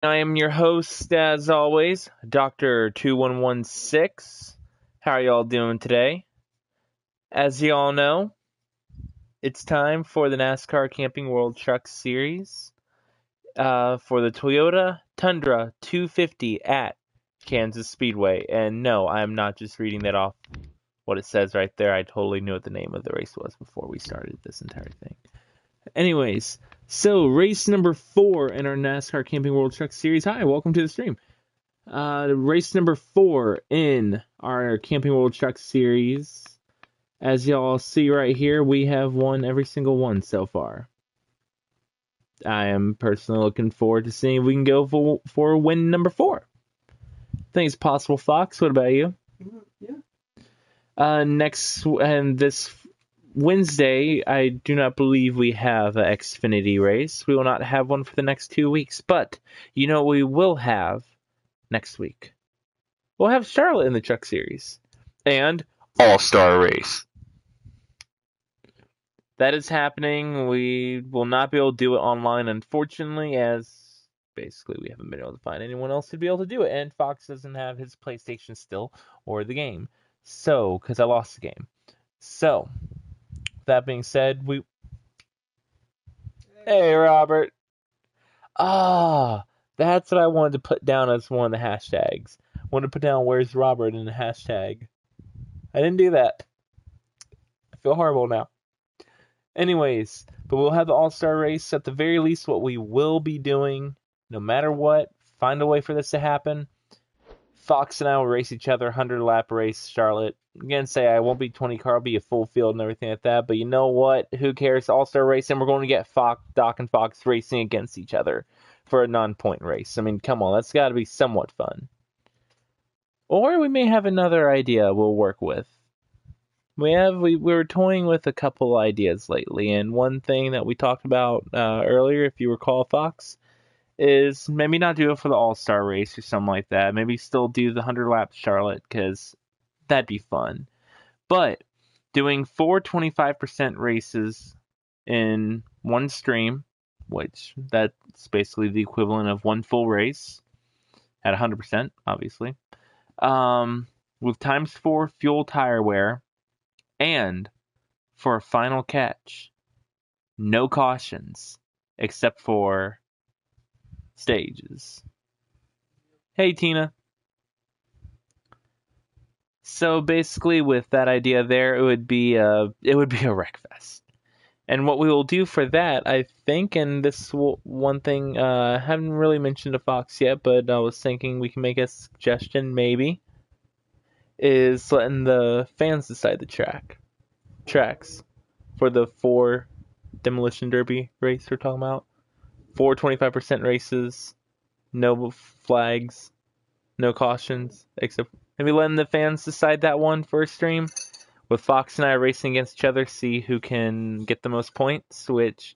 I am your host, as always, Doctor2116. How are y'all doing today? As y'all know, it's time for the NASCAR Camping World Truck Series for the Toyota Tundra 250 at Kansas Speedway. And no, I am not just reading that off what it says right there. I totally knew what the name of the race was before we started this entire thing. Anyways, so race number 4 in our NASCAR Camping World Truck Series. Hi, welcome to the stream. Race number 4 in our Camping World Truck Series. As y'all see right here, we have won every single one so far. I am personally looking forward to seeing if we can go for win number 4. I think it's possible, Foxx. What about you? Yeah. Next, and this Wednesday, I do not believe we have an Xfinity race. We will not have one for the next 2 weeks. But, you know what we will have next week? We'll have Charlotte in the Truck Series. And All-Star Race. That is happening. We will not be able to do it online, unfortunately, as basically we haven't been able to find anyone else to be able to do it. And Foxx doesn't have his PlayStation still, or the game. So, because I lost the game. So, that being said, Hey, Robert. That's what I wanted to put down as one of the hashtags. I wanted to put down "Where's Robert" in the hashtag. I didn't do that. I feel horrible now. Anyways, but we'll have the All-Star race. At the very least, what we will be doing, no matter what, find a way for this to happen. Foxx and I will race each other, 100-lap race, Charlotte. Again, say I won't be 20 car, I'll be a full field and everything like that. But you know what? Who cares? All-Star race, and we're going to get Doc and Foxx racing against each other for a non-point race. I mean, come on, that's got to be somewhat fun. Or we may have another idea we'll work with. We were toying with a couple ideas lately, and one thing that we talked about earlier, if you recall, Foxx, is maybe not do it for the All-Star race or something like that. Maybe still do the 100-lap Charlotte, because that'd be fun. But doing 4 25% races in one stream, which that's basically the equivalent of one full race at 100%, obviously, with times 4 fuel tire wear, and for a final catch, no cautions except for stages. Hey, Tina. So basically, with that idea there, it would be a wreck fest. And what we will do for that, I think, and this one thing I haven't really mentioned to Foxx yet, but I was thinking we can make a suggestion maybe, is letting the fans decide the tracks for the 4 Demolition Derby race we're talking about. 4 25% races, no flags, no cautions, except maybe letting the fans decide that one for a stream, with Foxx and I racing against each other, see who can get the most points, which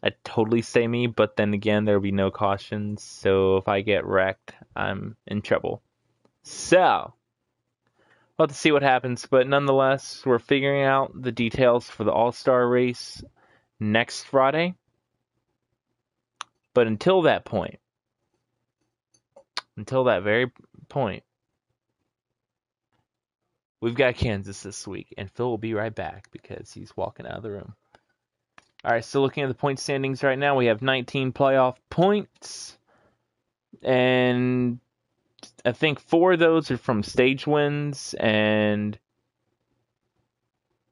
I'd totally say me, but then again, there'll be no cautions, so if I get wrecked, I'm in trouble. So, we'll have to see what happens, but nonetheless, we're figuring out the details for the All-Star race next Friday. But until that very point, we've got Kansas this week, and Phil will be right back because he's walking out of the room. All right, so looking at the point standings right now, we have 19 playoff points, and I think 4 of those are from stage wins, and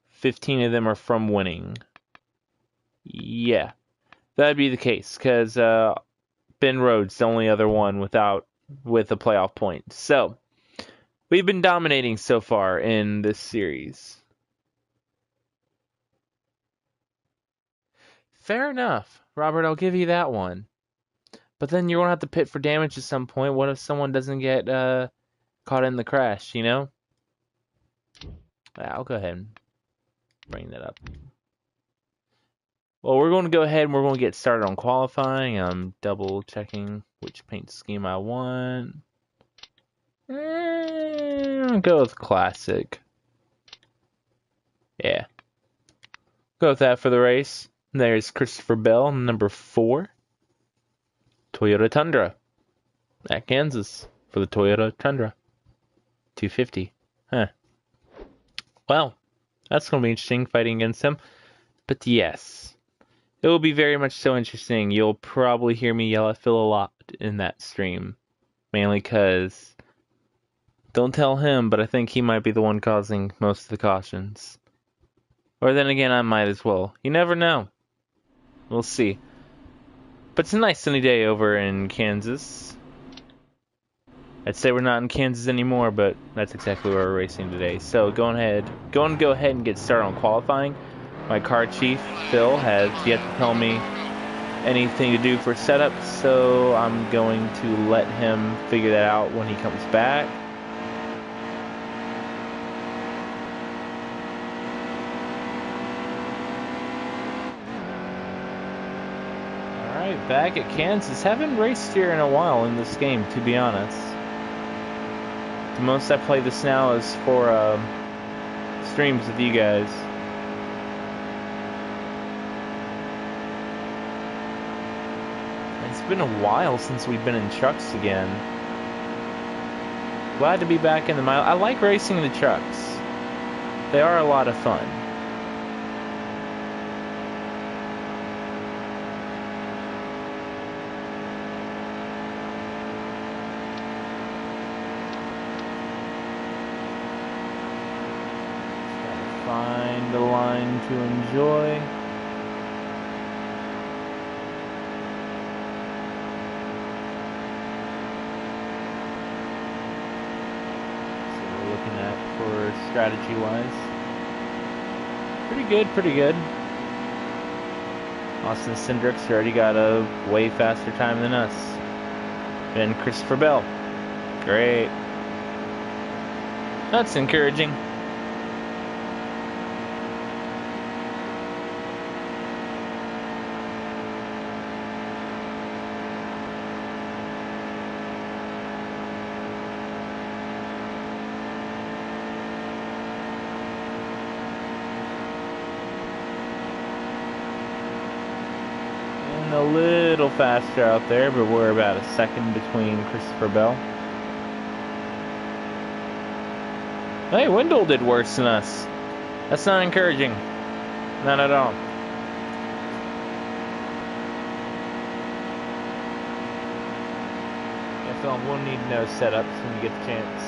15 of them are from winning. Yeah, that'd be the case, because Ben Rhodes the only other one with a playoff point. So, we've been dominating so far in this series. Fair enough, Robert, I'll give you that one. But then you're going to have to pit for damage at some point. What if someone doesn't get caught in the crash, you know? I'll go ahead and bring that up. Well, we're going to go ahead and we're going to get started on qualifying. I'm double checking which paint scheme I want. I'll go with classic. Yeah. Go with that for the race. There's Christopher Bell, number 4. Toyota Tundra at Kansas for the Toyota Tundra 250. Huh. Well, that's going to be interesting fighting against him. But yes, it will be very much so interesting. You'll probably hear me yell at Phil a lot in that stream. Mainly because, don't tell him, but I think he might be the one causing most of the cautions. Or then again, I might as well. You never know. We'll see. But it's a nice sunny day over in Kansas. I'd say we're not in Kansas anymore, but that's exactly where we're racing today. So go ahead and get started on qualifying. My car chief, Phil, has yet to tell me anything to do for setup, so I'm going to let him figure that out when he comes back. Alright, back at Kansas. Haven't raced here in a while in this game, to be honest. The most I play this now is for streams with you guys. It's been a while since we've been in trucks again. Glad to be back in the mile. I like racing the trucks. They are a lot of fun. Find a line to enjoy. So we're looking at for strategy wise. Pretty good. Austin Cindric's already got a way faster time than us. And Christopher Bell. Great. That's encouraging. A little faster out there, but we're about a second between Christopher Bell. Hey, Wendell did worse than us. That's not encouraging. Not at all. Yeah, Phil, we'll need no setups when you get the chance.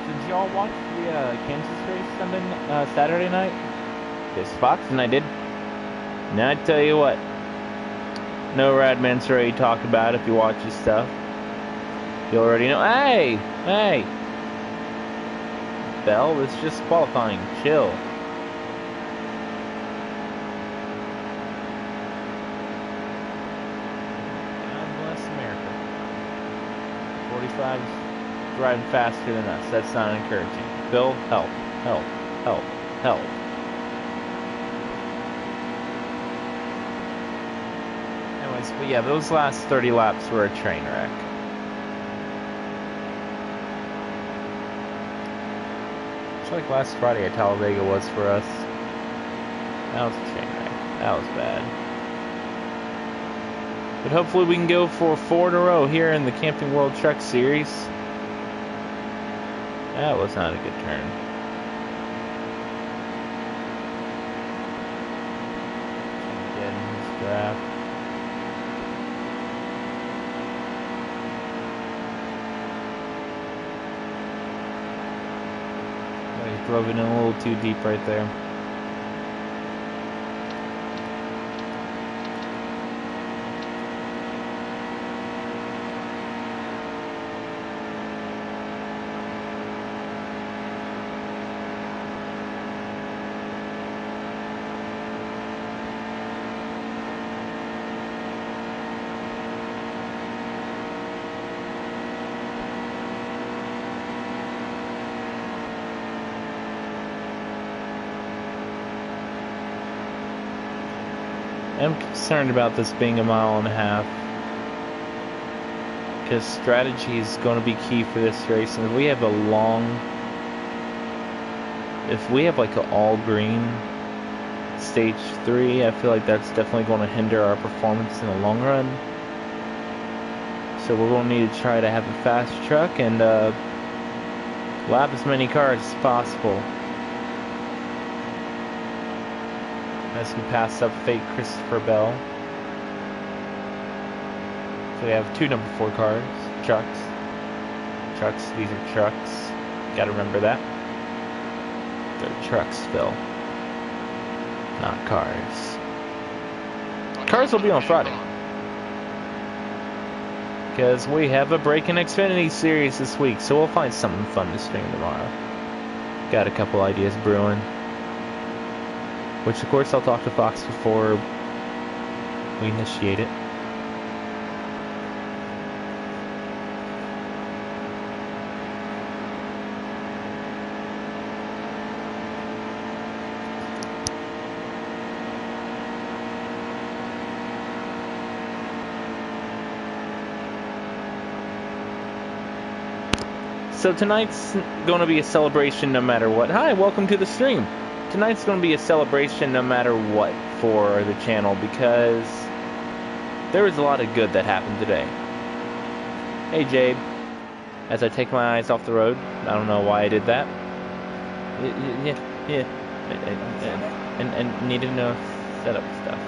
Did y'all watch the Kansas race Saturday night? Yes, Foxx and I did. Now I tell you what, no Radman's already talked about if you watch his stuff. You already know. Hey! Bell, it's just qualifying. Chill. God bless America. 45's driving faster than us. That's not encouraging. Bill, help. Anyways, but yeah, those last 30 laps were a train wreck. It's like last Friday at Talladega was for us. That was a train wreck. That was bad. But hopefully we can go for 4 in a row here in the Camping World Truck Series. That was not a good turn. Get in his graph. Oh, he drove it in a little too deep right there. I'm concerned about this being a mile and a half, Because strategy is going to be key for this race. And if we have like an all green stage 3, I feel like that's definitely going to hinder our performance in the long run. So we're going to need to try to have a fast truck and lap as many cars as possible. As we pass up fake Christopher Bell. So we have 2 number 4 cars, trucks. These are trucks. Gotta remember that. They're trucks, Phil. Not cars. Cars will be on Friday. Because we have a Break in Xfinity series this week, so we'll find something fun to stream tomorrow. Got a couple ideas brewing. Which, of course, I'll talk to Foxx before we initiate it. So tonight's going to be a celebration no matter what. Hi, welcome to the stream. Tonight's going to be a celebration no matter what for the channel because there was a lot of good that happened today. Hey, Jade. As I take my eyes off the road, I don't know why I did that. Yeah. And need to know setup stuff.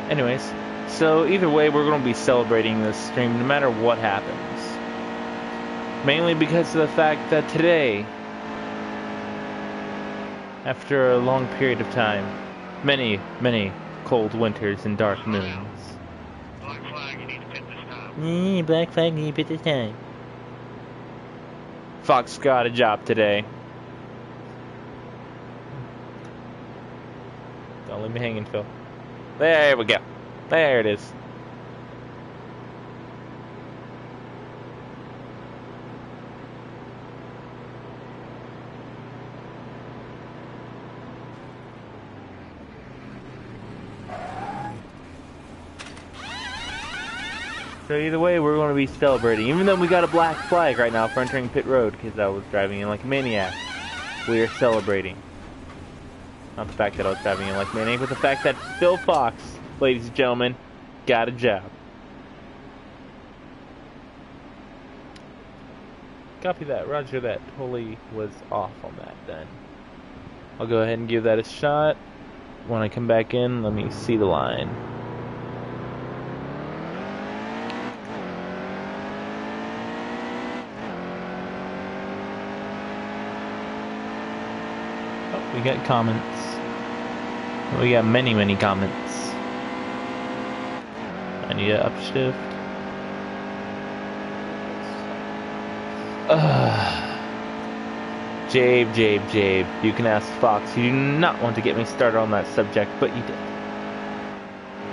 Anyways, so either way, we're going to be celebrating this stream no matter what happens. Mainly because of the fact that today, after a long period of time, many cold winters and dark moons. Black flag, you need to pit this time. Black flag, you need to pit this time. Foxx got a job today. Don't leave me hanging, Phil. There we go. There it is. So either way, we're going to be celebrating. Even though we got a black flag right now for entering pit road, because I was driving in like a maniac, we are celebrating. Not the fact that I was driving in like a maniac, but the fact that Phil Foxx, ladies and gentlemen, got a job. Copy that, roger that. Totally was off on that then. I'll go ahead and give that a shot. When I come back in, let me see the line. We got comments. We got many comments. I need to upshift. Jabe. You can ask Foxx. You do not want to get me started on that subject, but you did.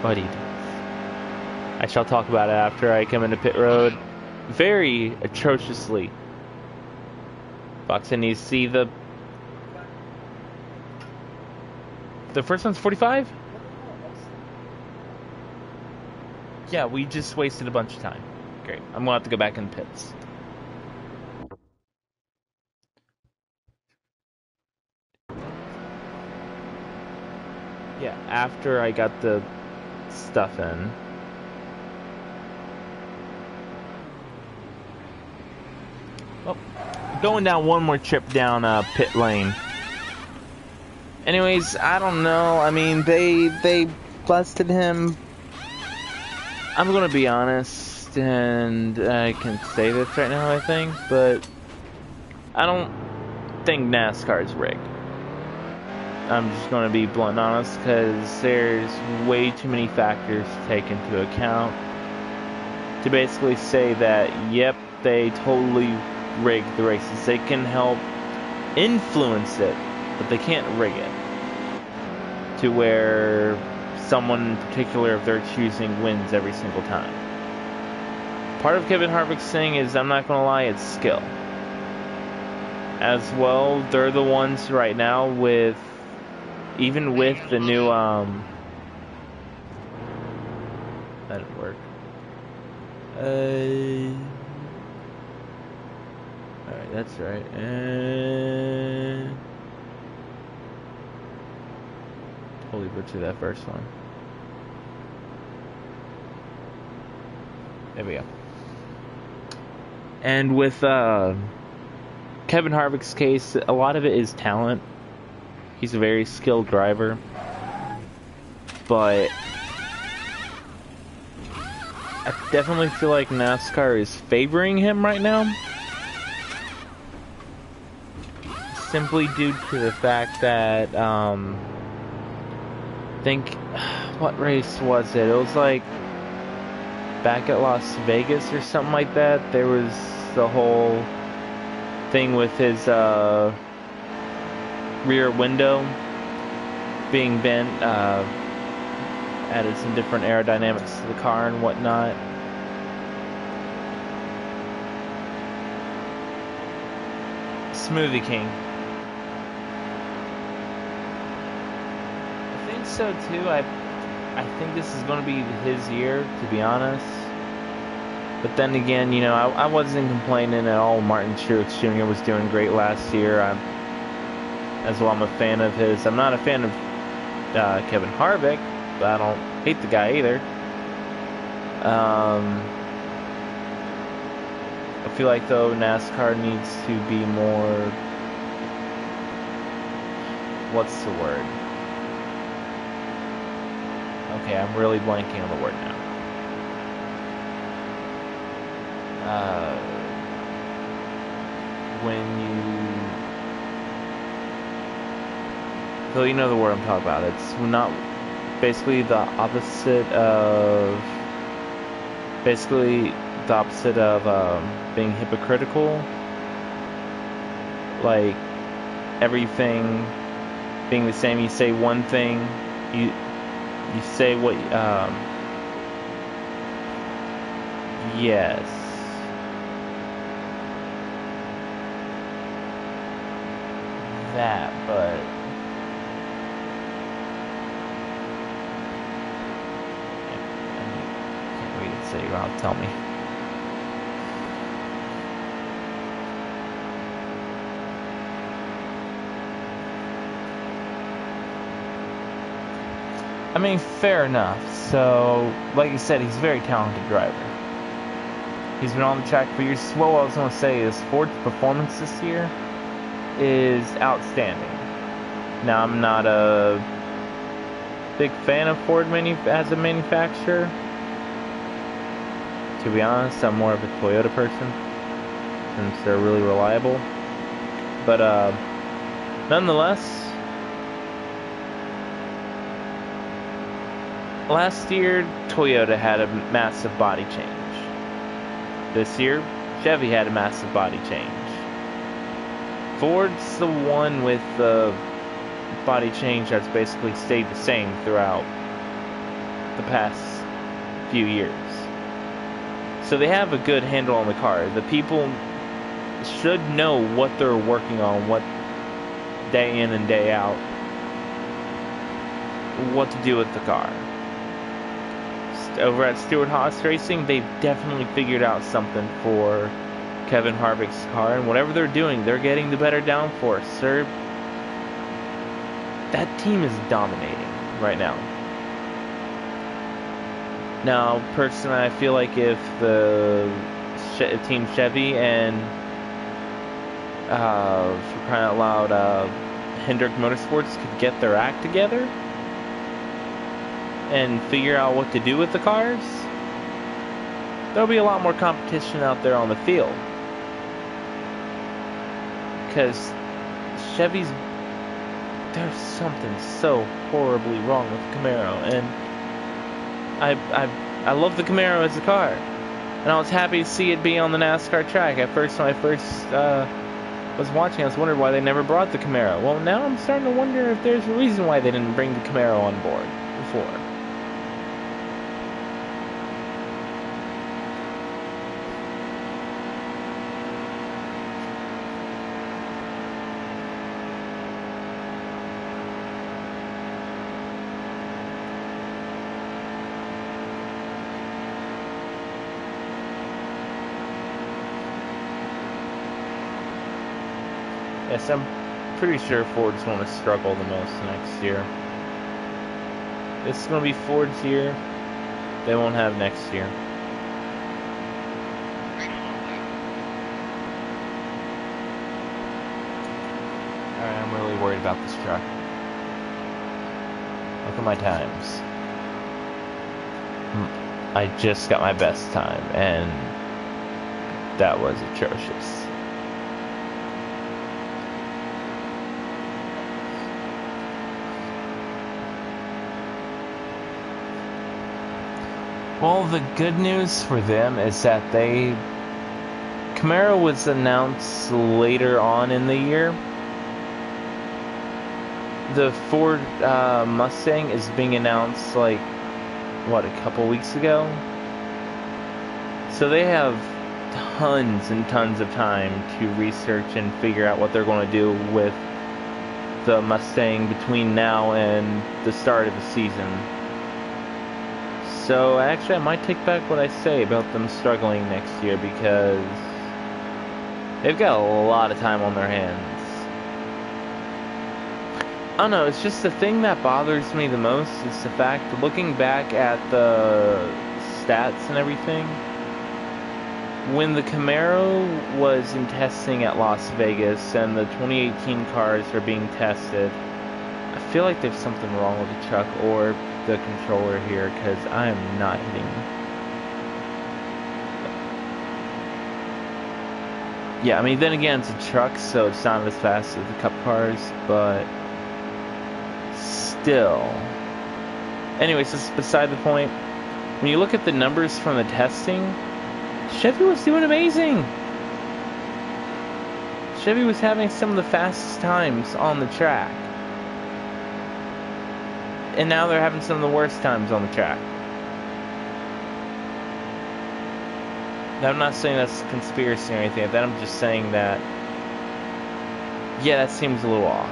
But he did. I shall talk about it after I come into pit road. Very atrociously. Foxx, I need to see the first one's 45? Yeah, we just wasted a bunch of time. Great. I'm gonna have to go back in the pits. Yeah, after I got the stuff in. Oh, going down one more trip down pit lane. Anyways, I don't know. I mean, they busted him. I'm gonna be honest, and I can say this right now, I think, but I don't think NASCAR is rigged. I'm just going to be blunt and honest, because there's way too many factors to take into account to basically say that, yep, they totally rigged the races. They can help influence it, but they can't rig it to where someone in particular of their choosing wins every single time. Part of Kevin Harvick's thing is, I'm not going to lie, it's skill. As well, they're the ones right now with, even with the new, that didn't work. Alright, that's right. And totally butchered that first one. There we go. And with Kevin Harvick's case, a lot of it is talent. He's a very skilled driver, but I definitely feel like NASCAR is favoring him right now, simply due to the fact that I think, what race was it? It was like back at Las Vegas or something like that. There was the whole thing with his rear window being bent, added some different aerodynamics to the car and whatnot. Smoothie King. I think so too. I think this is going to be his year, to be honest. But then again, you know, I wasn't complaining at all. Martin Truex Jr. was doing great last year. As well, I'm a fan of his. I'm not a fan of Kevin Harvick, but I don't hate the guy either. I feel like, though, NASCAR needs to be more... What's the word? Okay, I'm really blanking on the word now. When you... So you know the word I'm talking about. It's not basically the opposite of... Basically the opposite of being hypocritical. Like, everything being the same. You say one thing, you say what... yes. That, but I can't read it, so you're gonna tell me. I mean, fair enough. So, like you said, he's a very talented driver. He's been on the track for years. What I was going to say is Ford's performance this year is outstanding. Now, I'm not a big fan of Ford as a manufacturer. To be honest, I'm more of a Toyota person, since they're really reliable. But nonetheless, last year Toyota had a massive body change. This year, Chevy had a massive body change. Ford's the one with the body change that's basically stayed the same throughout the past few years. So they have a good handle on the car. The people should know what they're working on, what day in and day out, what to do with the car. Over at Stewart-Haas Racing, they've definitely figured out something for Kevin Harvick's car, and whatever they're doing, they're getting the better downforce. That team is dominating right now. Now, personally, I feel like if the Team Chevy and, for crying out loud, Hendrick Motorsports could get their act together and figure out what to do with the cars, there'll be a lot more competition out there on the field. Because Chevy's there's something so horribly wrong with the Camaro, and I love the Camaro as a car, and I was happy to see it be on the NASCAR track. At first, when I first was watching, I was wondering why they never brought the Camaro. Well, now I'm starting to wonder if there's a reason why they didn't bring the Camaro on board before. Yes, I'm pretty sure Ford's going to struggle the most next year. This is going to be Ford's year. They won't have next year. Alright, I'm really worried about this truck. Look at my times. I just got my best time, and that was atrocious. Well, the good news for them is that Camaro was announced later on in the year. The Ford Mustang is being announced like, what, a couple weeks ago? So they have tons and tons of time to research and figure out what they're going to do with the Mustang between now and the start of the season. So, actually, I might take back what I say about them struggling next year, because they've got a lot of time on their hands. I don't know, it's just the thing that bothers me the most is the fact that looking back at the stats and everything, when the Camaro was in testing at Las Vegas and the 2018 cars are being tested, I feel like there's something wrong with the truck or the controller here, because I am not hitting. Yeah, I mean, then again, it's a truck, so it's not as fast as the Cup cars, but still. Anyways, this is beside the point. When you look at the numbers from the testing, Chevy was doing amazing. Chevy was having some of the fastest times on the track. And now they're having some of the worst times on the track. Now, I'm not saying that's a conspiracy or anything like that. I'm just saying that, yeah, that seems a little off.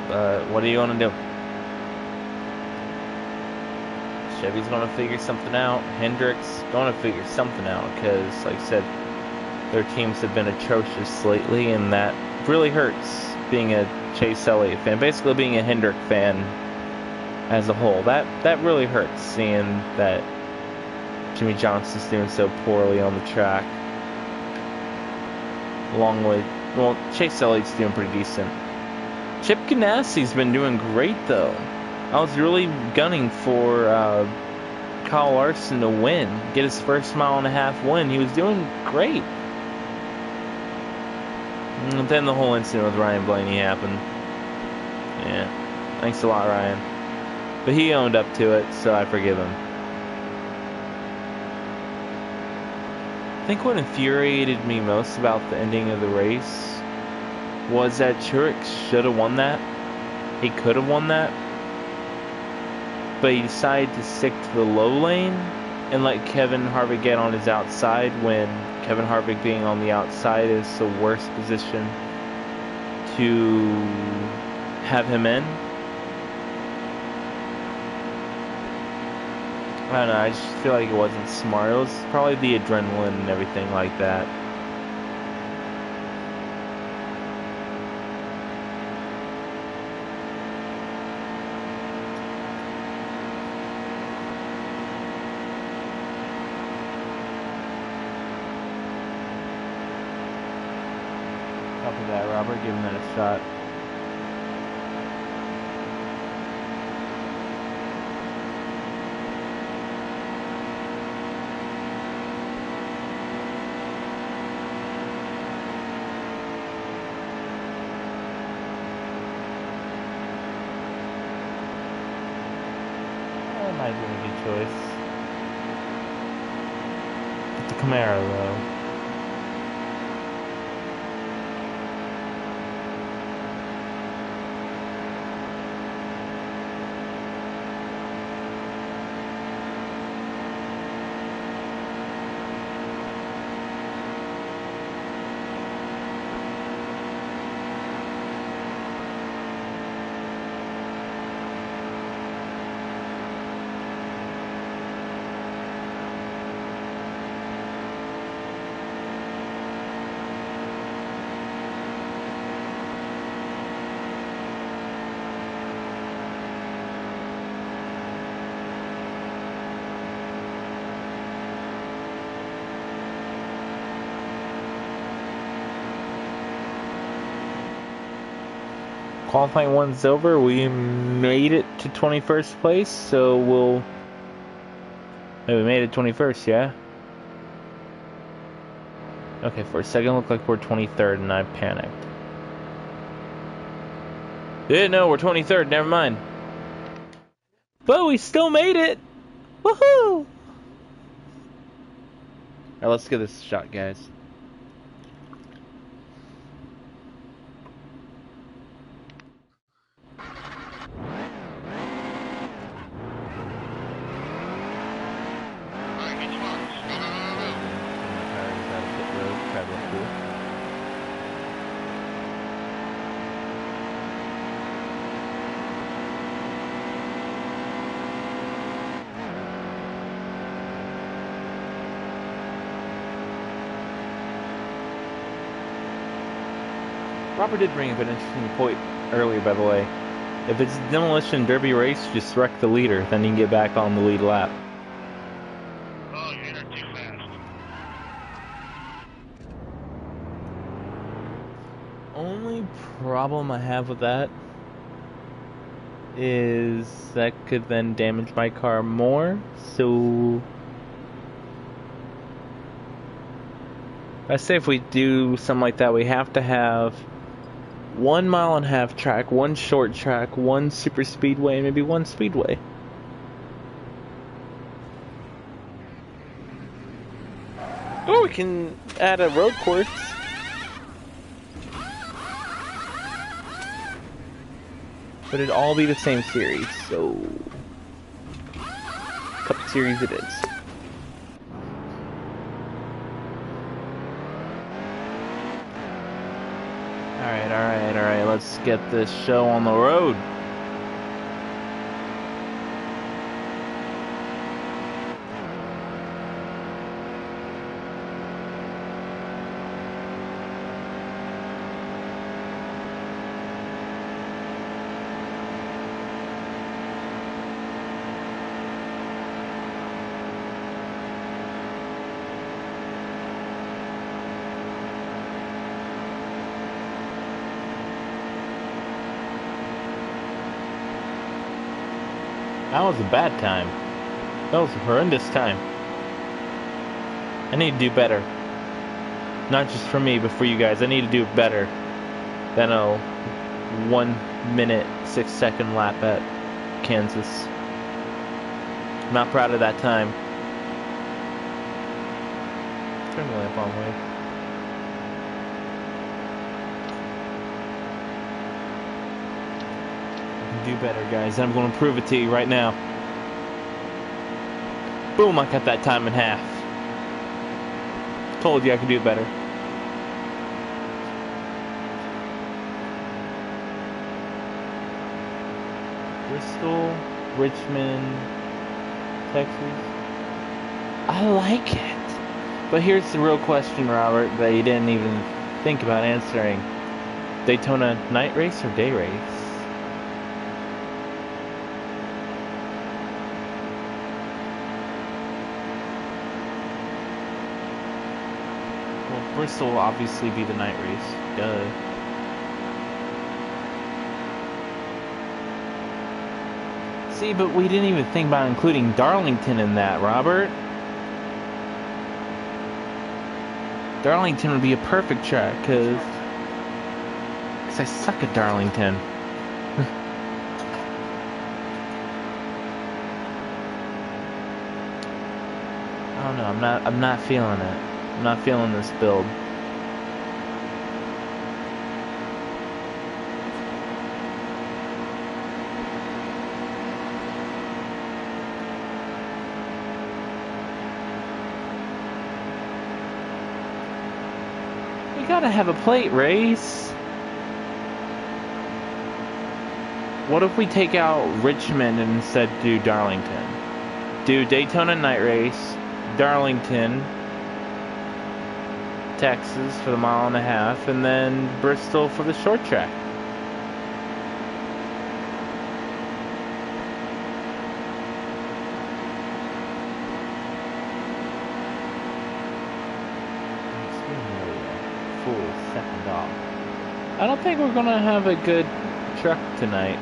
But what are you going to do? Chevy's going to figure something out. Hendrick's going to figure something out, because, like I said, their teams have been atrocious lately, and that really hurts, being a Chase Elliott fan, basically being a Hendrick fan as a whole. That really hurts, seeing that Jimmy Johnson's doing so poorly on the track. Along with, well, Chase Elliott's doing pretty decent. Chip Ganassi's been doing great, though. I was really gunning for Kyle Larson to win, get his first mile-and-a-half win. He was doing great. And then the whole incident with Ryan Blaney happened. Yeah, thanks a lot, Ryan. But he owned up to it, so I forgive him. I think what infuriated me most about the ending of the race was that Truex should have won that. He could have won that. But he decided to stick to the low lane and let Kevin Harvick get on his outside, when Kevin Harvick being on the outside is the worst position to have him in. I don't know, I just feel like it wasn't smart. It was probably the adrenaline and everything like that. Copy that, Robert. Give him that a shot. Probably been a good choice. Get the Camaro though. Qualifying one's over. We made it to 21st place, so we'll... Hey, we made it 21st, yeah? Okay, for a second it looked like we're 23rd and I panicked. Didn't know we're 23rd, never mind. But we still made it! Woohoo! Alright, let's give this a shot, guys. Alright, get your marks. Go, go, go, go. Robert did bring up an interesting point earlier, by the way. If it's a demolition derby race, just wreck the leader, then you can get back on the lead lap. Oh, you entered too fast. Only problem I have with that is that could then damage my car more, so I say if we do something like that, we have to have 1.5 mile track, one short track, one super speedway, and maybe one speedway. Or we can add a road course. But it'd all be the same series, so Cup Series it is. Alright, let's get this show on the road. That was a bad time. That was a horrendous time. I need to do better. Not just for me, but for you guys. I need to do better than a 1 minute 6 second lap at Kansas. I'm not proud of that time. Turn the lamp on, Wade. Do better, guys. I'm going to prove it to you right now. Boom, I cut that time in half. Told you I could do better. Bristol, Richmond, Texas. I like it. But here's the real question, Robert, that you didn't even think about answering. Daytona night race or day race? Bristol will obviously be the night race. Duh. See, but we didn't even think about including Darlington in that, Robert. Darlington would be a perfect track, because I suck at Darlington. don't know. I'm not feeling it. I'm not feeling this build. We gotta have a plate race. What if we take out Richmond and instead do Darlington? Do Daytona night race, Darlington, Texas for the 1.5 miles, and then Bristol for the short track. Full second off. I don't think we're gonna have a good truck tonight.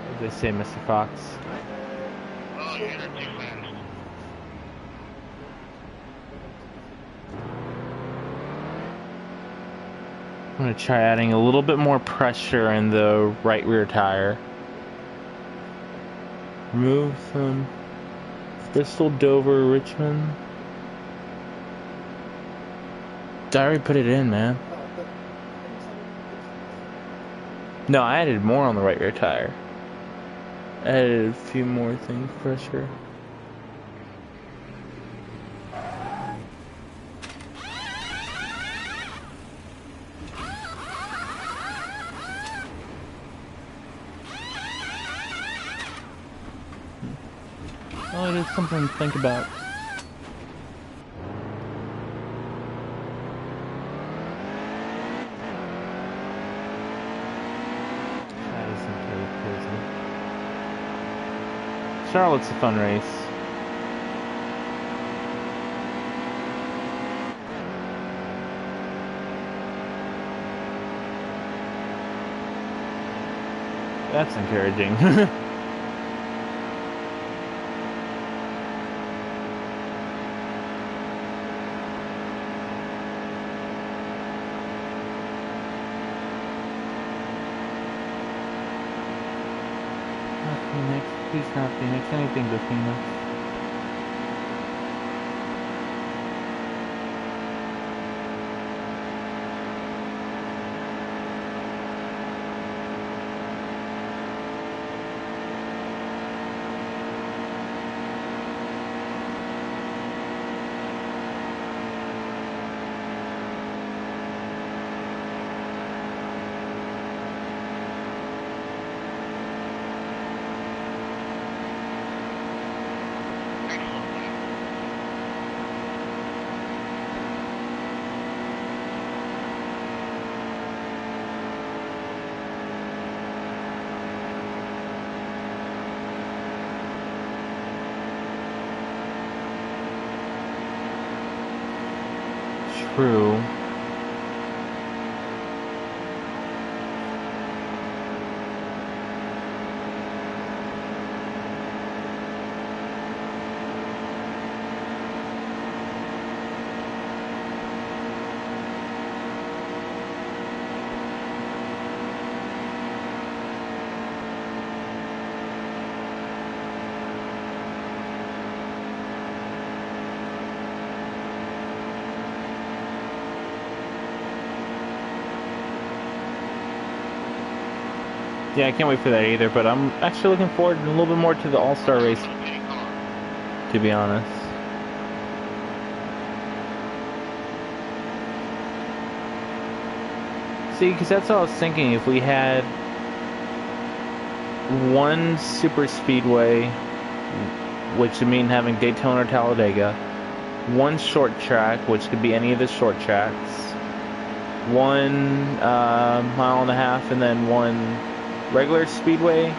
What did they say, Mr. Fox? Oh, you're not too fast. I'm going to try adding a little bit more pressure in the right rear tire. Remove some Bristol, Dover, Richmond. I already put it in, man. No, I added more on the right rear tire. I added a few more things, pressure. Oh, it is something to think about. That isn't very crazy. Charlotte's a fun race. That's encouraging. Phoenix, please not Phoenix, anything but Phoenix. True. Yeah, I can't wait for that either, but I'm actually looking forward a little bit more to the All-Star race, to be honest. See, because that's what I was thinking, if we had one super speedway, which would mean having Daytona or Talladega, one short track, which could be any of the short tracks, 1.5 miles, and then one regular speedway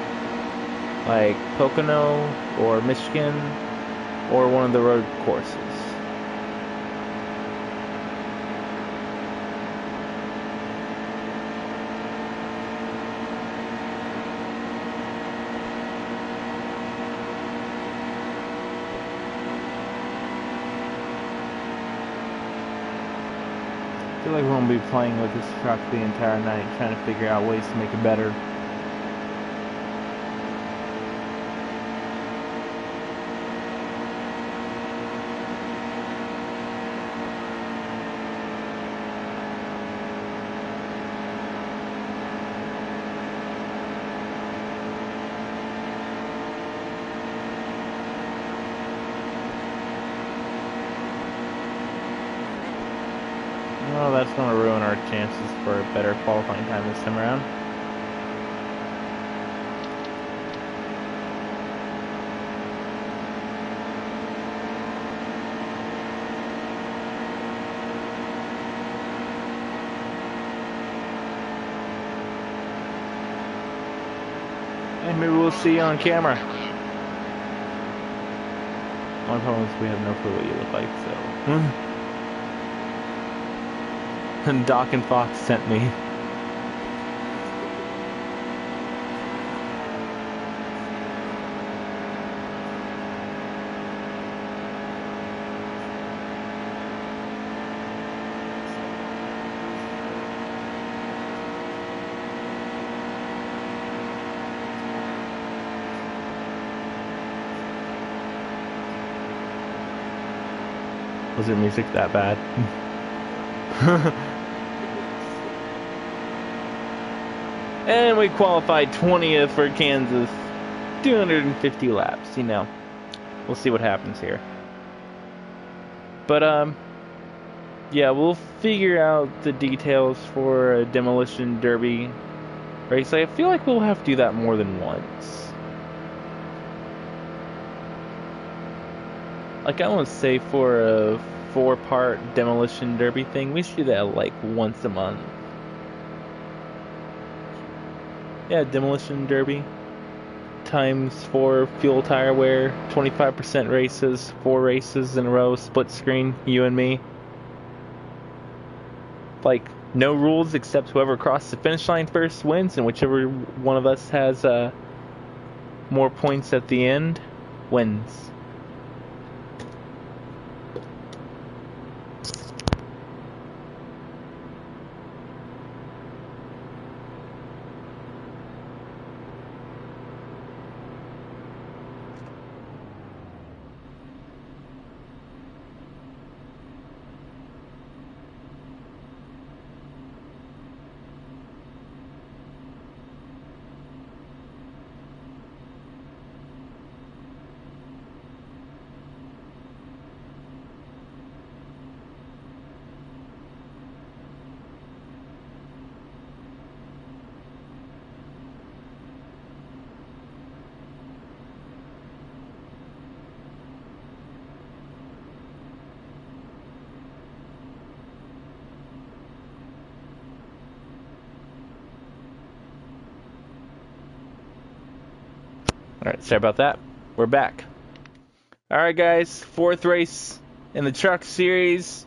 like Pocono or Michigan or one of the road courses. I feel like we're going to be playing with this truck the entire night, trying to figure out ways to make it better. Well, that's going to ruin our chances for a better qualifying time this time around. And maybe we'll see you on camera. One problem is we have no clue what you look like, so... And Doc and Foxx sent me. Was their music that bad? And we qualified 20th for Kansas. 250 laps, you know. We'll see what happens here. But, yeah, we'll figure out the details for a demolition derby race. I feel like we'll have to do that more than once. Like, I want to say for a 4-part demolition derby thing, we should do that like once a month. Yeah, demolition derby times 4 fuel tire wear, 25% races, 4 races in a row, split screen, you and me. Like, no rules except whoever crosses the finish line first wins, and whichever one of us has more points at the end wins. Alright, sorry about that. We're back. Alright guys, 4th race in the truck series.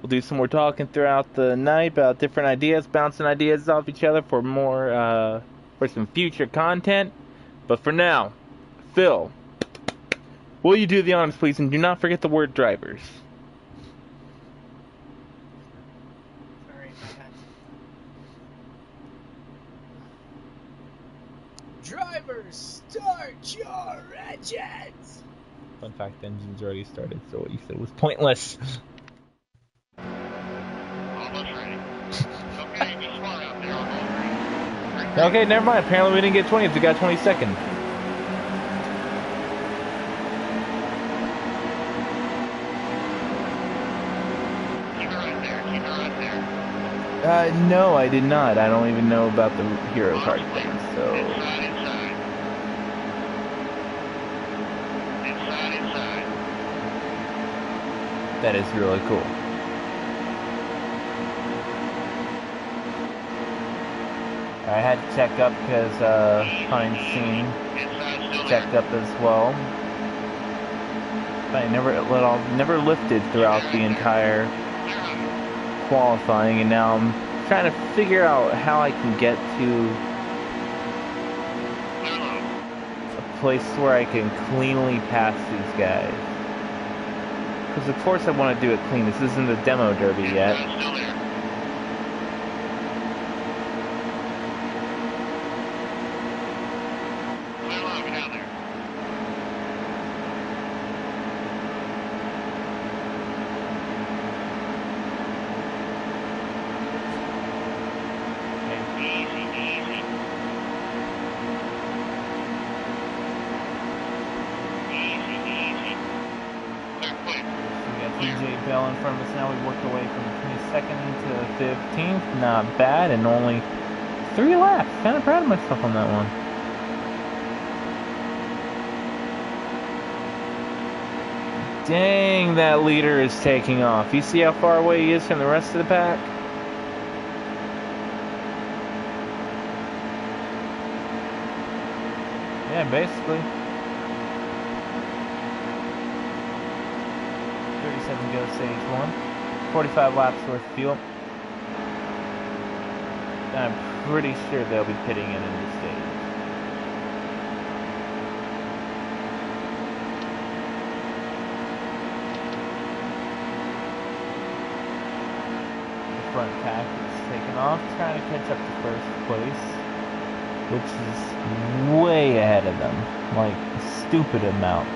We'll do some more talking throughout the night about different ideas, bouncing ideas off each other for more, for some future content. But for now, Phil, will you do the honors please, and do not forget the word drivers. Drivers, start your engines! Fun fact, the engine's already started, so what you said was pointless. Almost ready. Okay, be smart out there. Almost ready. Okay, never mind. Apparently we didn't get 20th, we got 22nd. Keep it right there. Keep it right there. No, I did not. I don't even know about the hero card thing, so... Inside. That is really cool. I had to check up because Pine Scene checked up as well. But I never lifted throughout the entire qualifying, and now I'm trying to figure out how I can get to a place where I can cleanly pass these guys. Because of course I want to do it clean. This isn't a demo derby yet. mile in front of us now. We worked away from 22nd to 15th. Not bad, and only 3 laps. Kind of proud of myself on that one. Dang, that leader is taking off. You see how far away he is from the rest of the pack? Yeah, basically. 37 goes stage 1. 45 laps worth of fuel. I'm pretty sure they'll be pitting in the stage. The front pack is taking off, trying to catch up to first place, which is way ahead of them, like a stupid amount.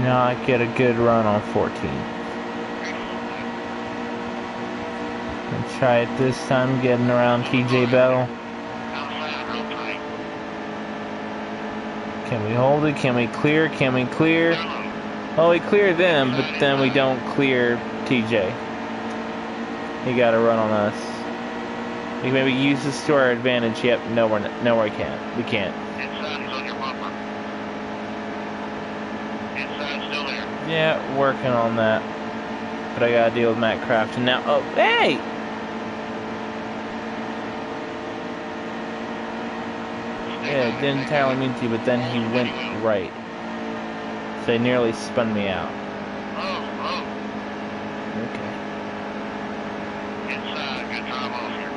Not get a good run on 14. And try it this time, getting around TJ Bell. Can we hold it? Can we clear? Can we clear? Oh, we clear them, but then we don't clear TJ. He got a run on us. We can maybe use this to our advantage. Yep, no, we can't. We can't. Yeah, working on that. But I gotta deal with Matt Crafton now. Oh, hey! Yeah, it didn't entirely mean to, but then he went right. So they nearly spun me out. Okay. Good time off here.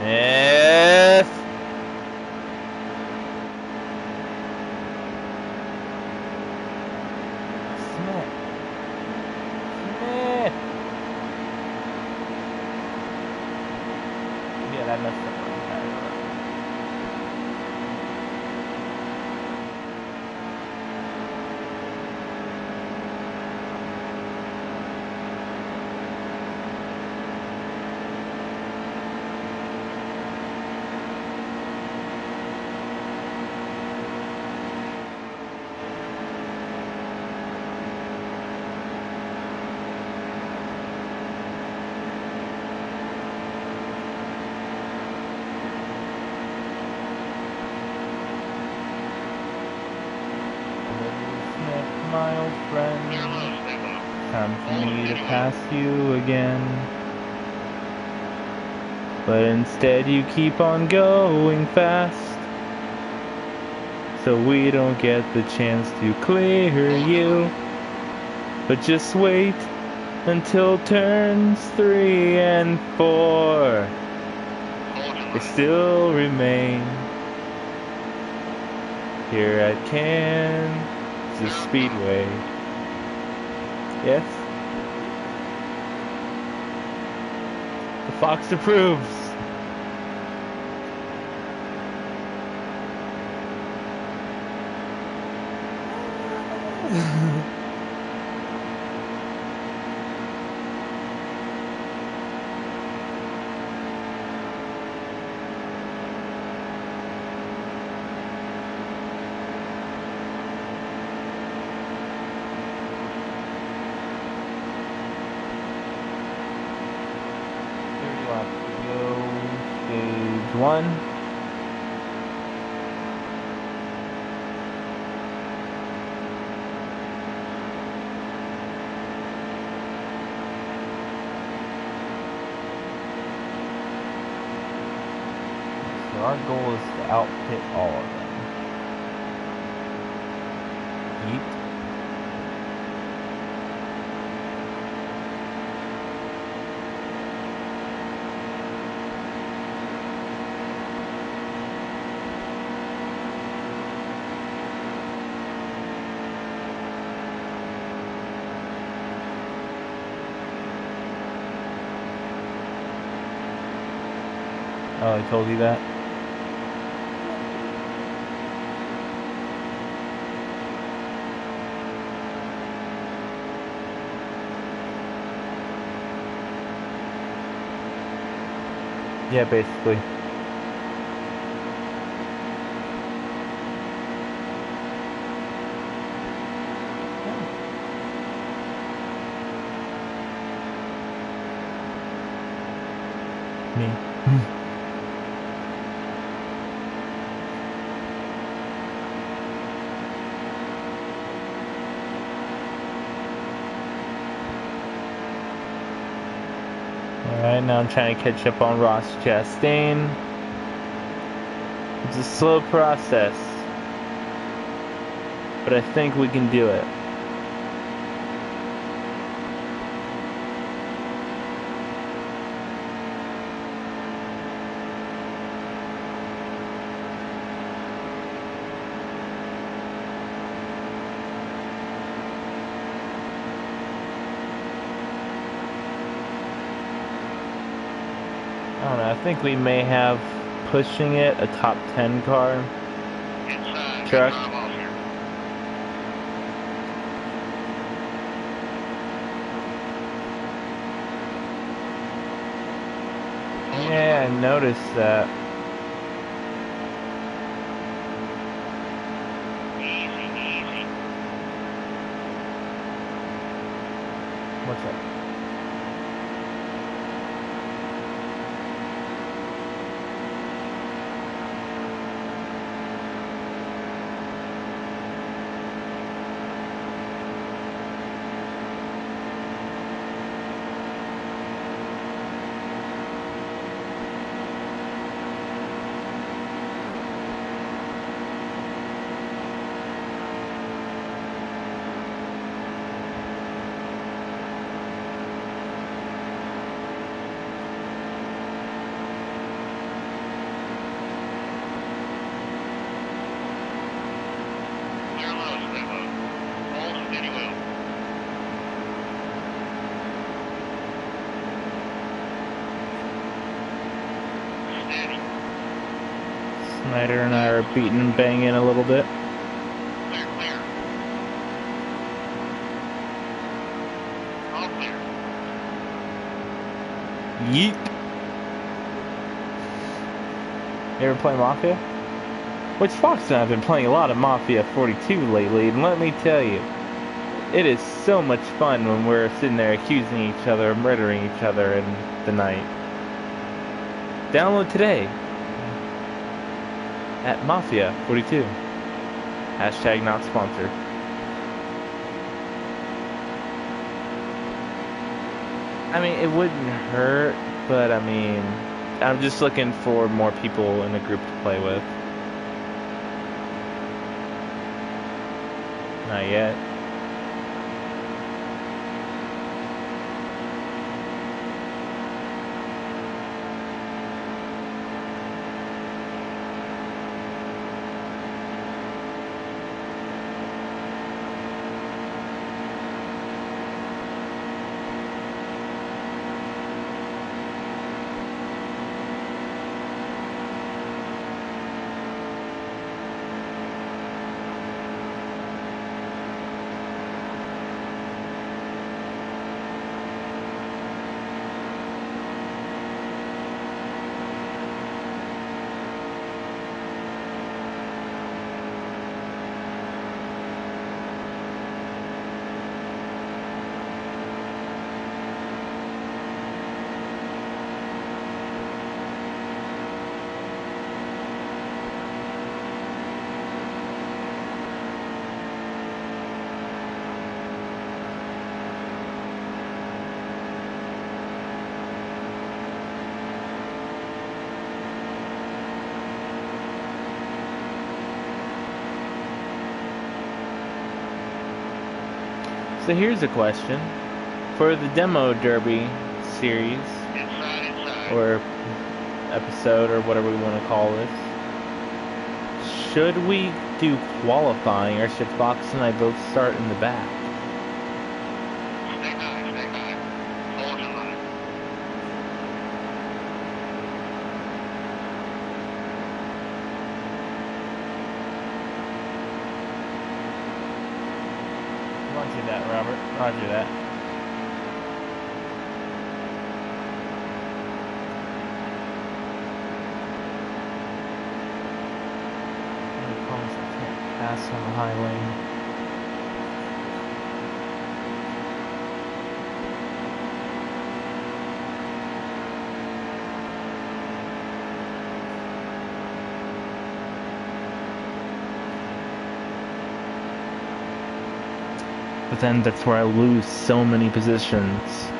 Smith! Yeah, that messed up. My old friend, time for me to pass you again. But instead you keep on going fast, so we don't get the chance to clear you. But just wait until turns 3 and 4. They still remain here at Kansas Speedway. Yes? The Foxx approves. Stage 1. So our goal is to outpit all of them. Yeet. Oh, I told you that? Yeah, basically. Me. Alright, now I'm trying to catch up on Ross Chastain. It's a slow process, but I think we can do it. I don't know, I think we may have pushing it a top 10 car. Truck. Yeah, I noticed that. Easy. What's up? Snyder and I are beating and banging a little bit. Clear. All clear. Yeet. You ever play Mafia? Which Foxx and I have been playing a lot of Mafia 42 lately, and let me tell you, it is so much fun when we're sitting there accusing each other of murdering each other in the night. Download today at Mafia 42. Hashtag not sponsored. I mean, it wouldn't hurt, but I mean, I'm just looking for more people in the group to play with. Not yet. So here's a question. For the Demo Derby series, or episode, or whatever we want to call this, should we do qualifying, or should Foxx and I both start in the back? Stay high. Hold your line. Roger that, Robert. Roger that. I promise I can't pass on the high lane. But then that's where I lose so many positions.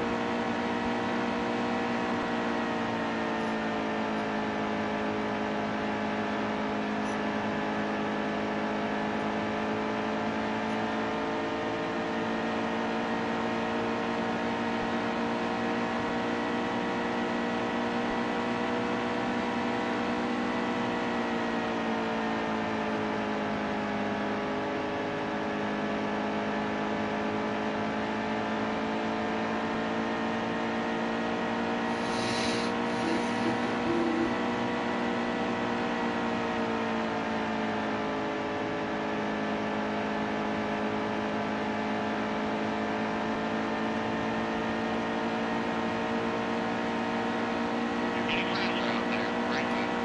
You're getting louder out there, right?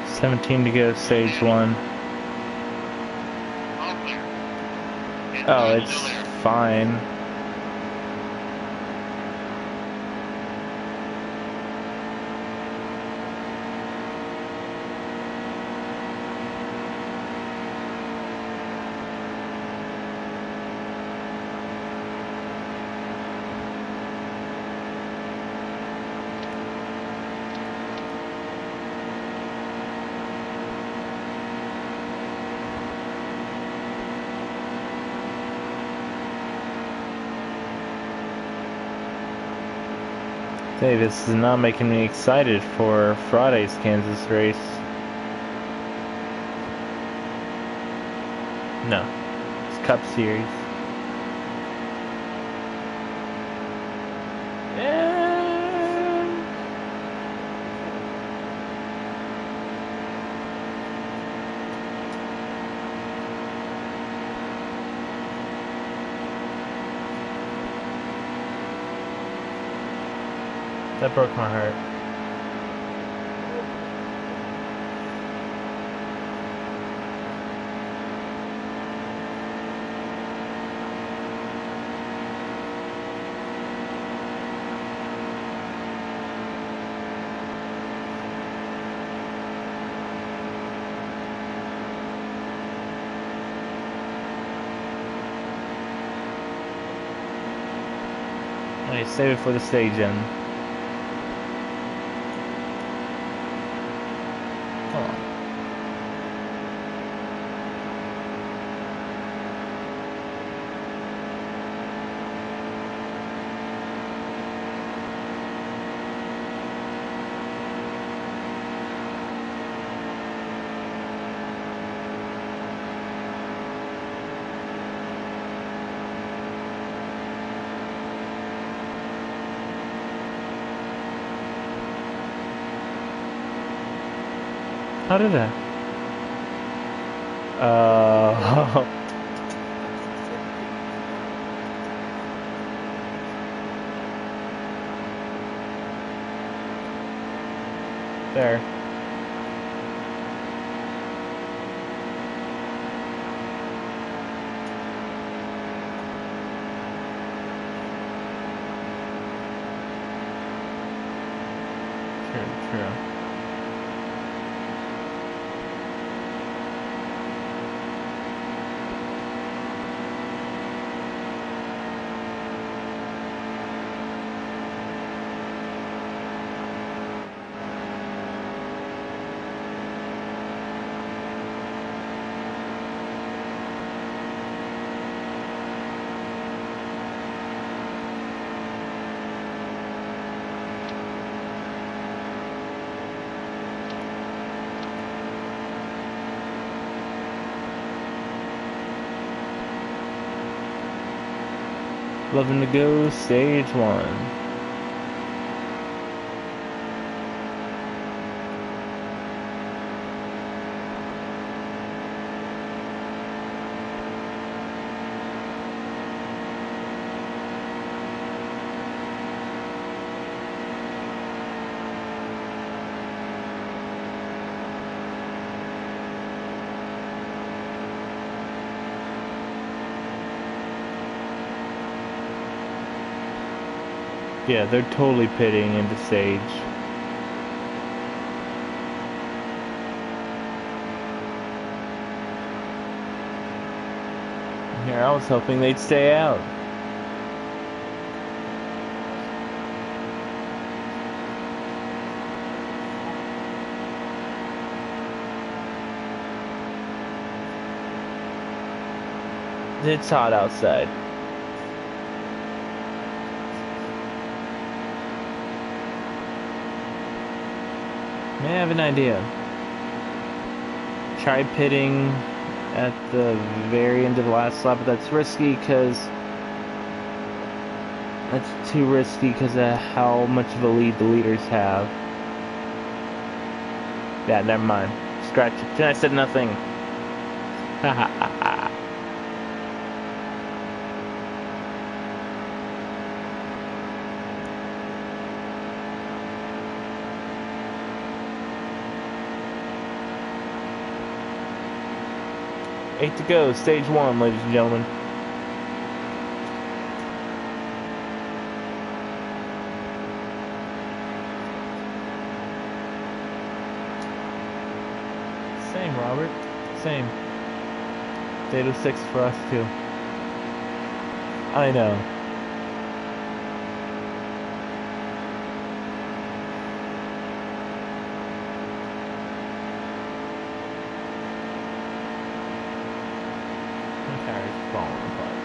17 to go, stage 1. All clear. Oh, Inside, it's still there. fine. Hey, this is not making me excited for Friday's Kansas race. No, it's Cup Series. And that broke my heart. Okay, save it for the stage end. Hold on. How did that? There. True. Loving to go, stage 1. Yeah, they're totally pitting into stage. Here, I was hoping they'd stay out. It's hot outside. May I have an idea? Try pitting at the very end of the last lap, but that's risky because that's too risky because of how much of a lead the leaders have. Yeah, never mind. Scratch it. I said nothing. Ha ha ha ha. Eight to go, stage one, ladies and gentlemen. Same, Robert. Same. Data 6 for us, too. I know. My tire's falling apart,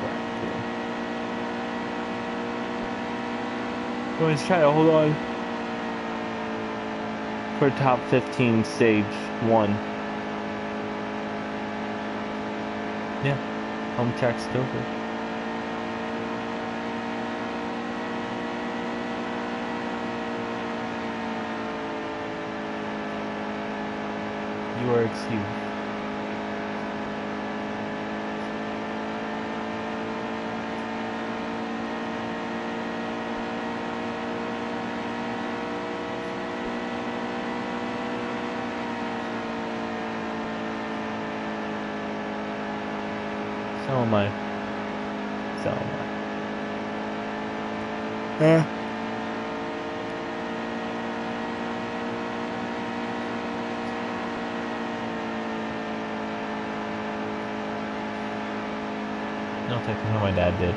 too. Let's try to hold on for top 15 stage 1. Yeah, home track's over. You are excused. So am I. So am I. No, technically my dad did.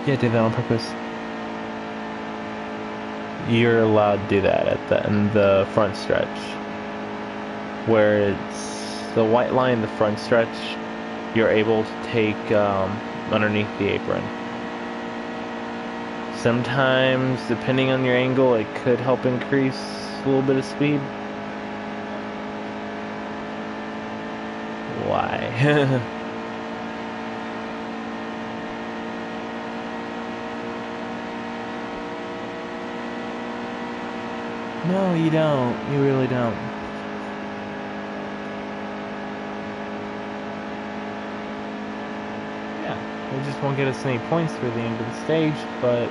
Yeah, did that on purpose. You're allowed to do that at the front stretch, where it's the white line, the front stretch. You're able to take underneath the apron. Sometimes, depending on your angle, it could help increase a little bit of speed. Why? No, you don't. You really don't. Yeah, they just won't get us any points for the end of the stage, but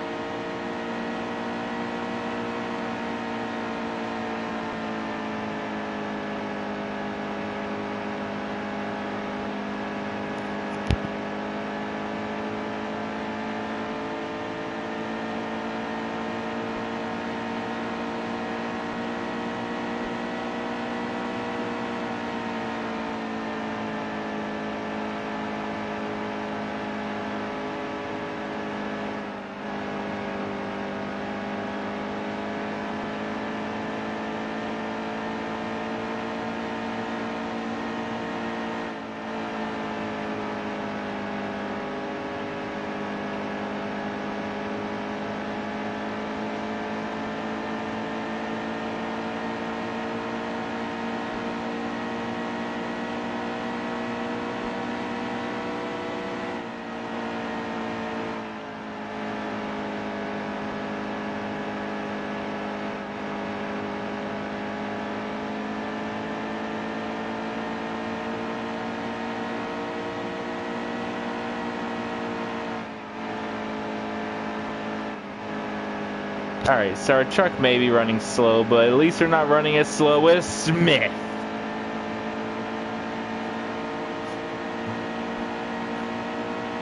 Alright, so our truck may be running slow, but at least we're not running as slow as Smith.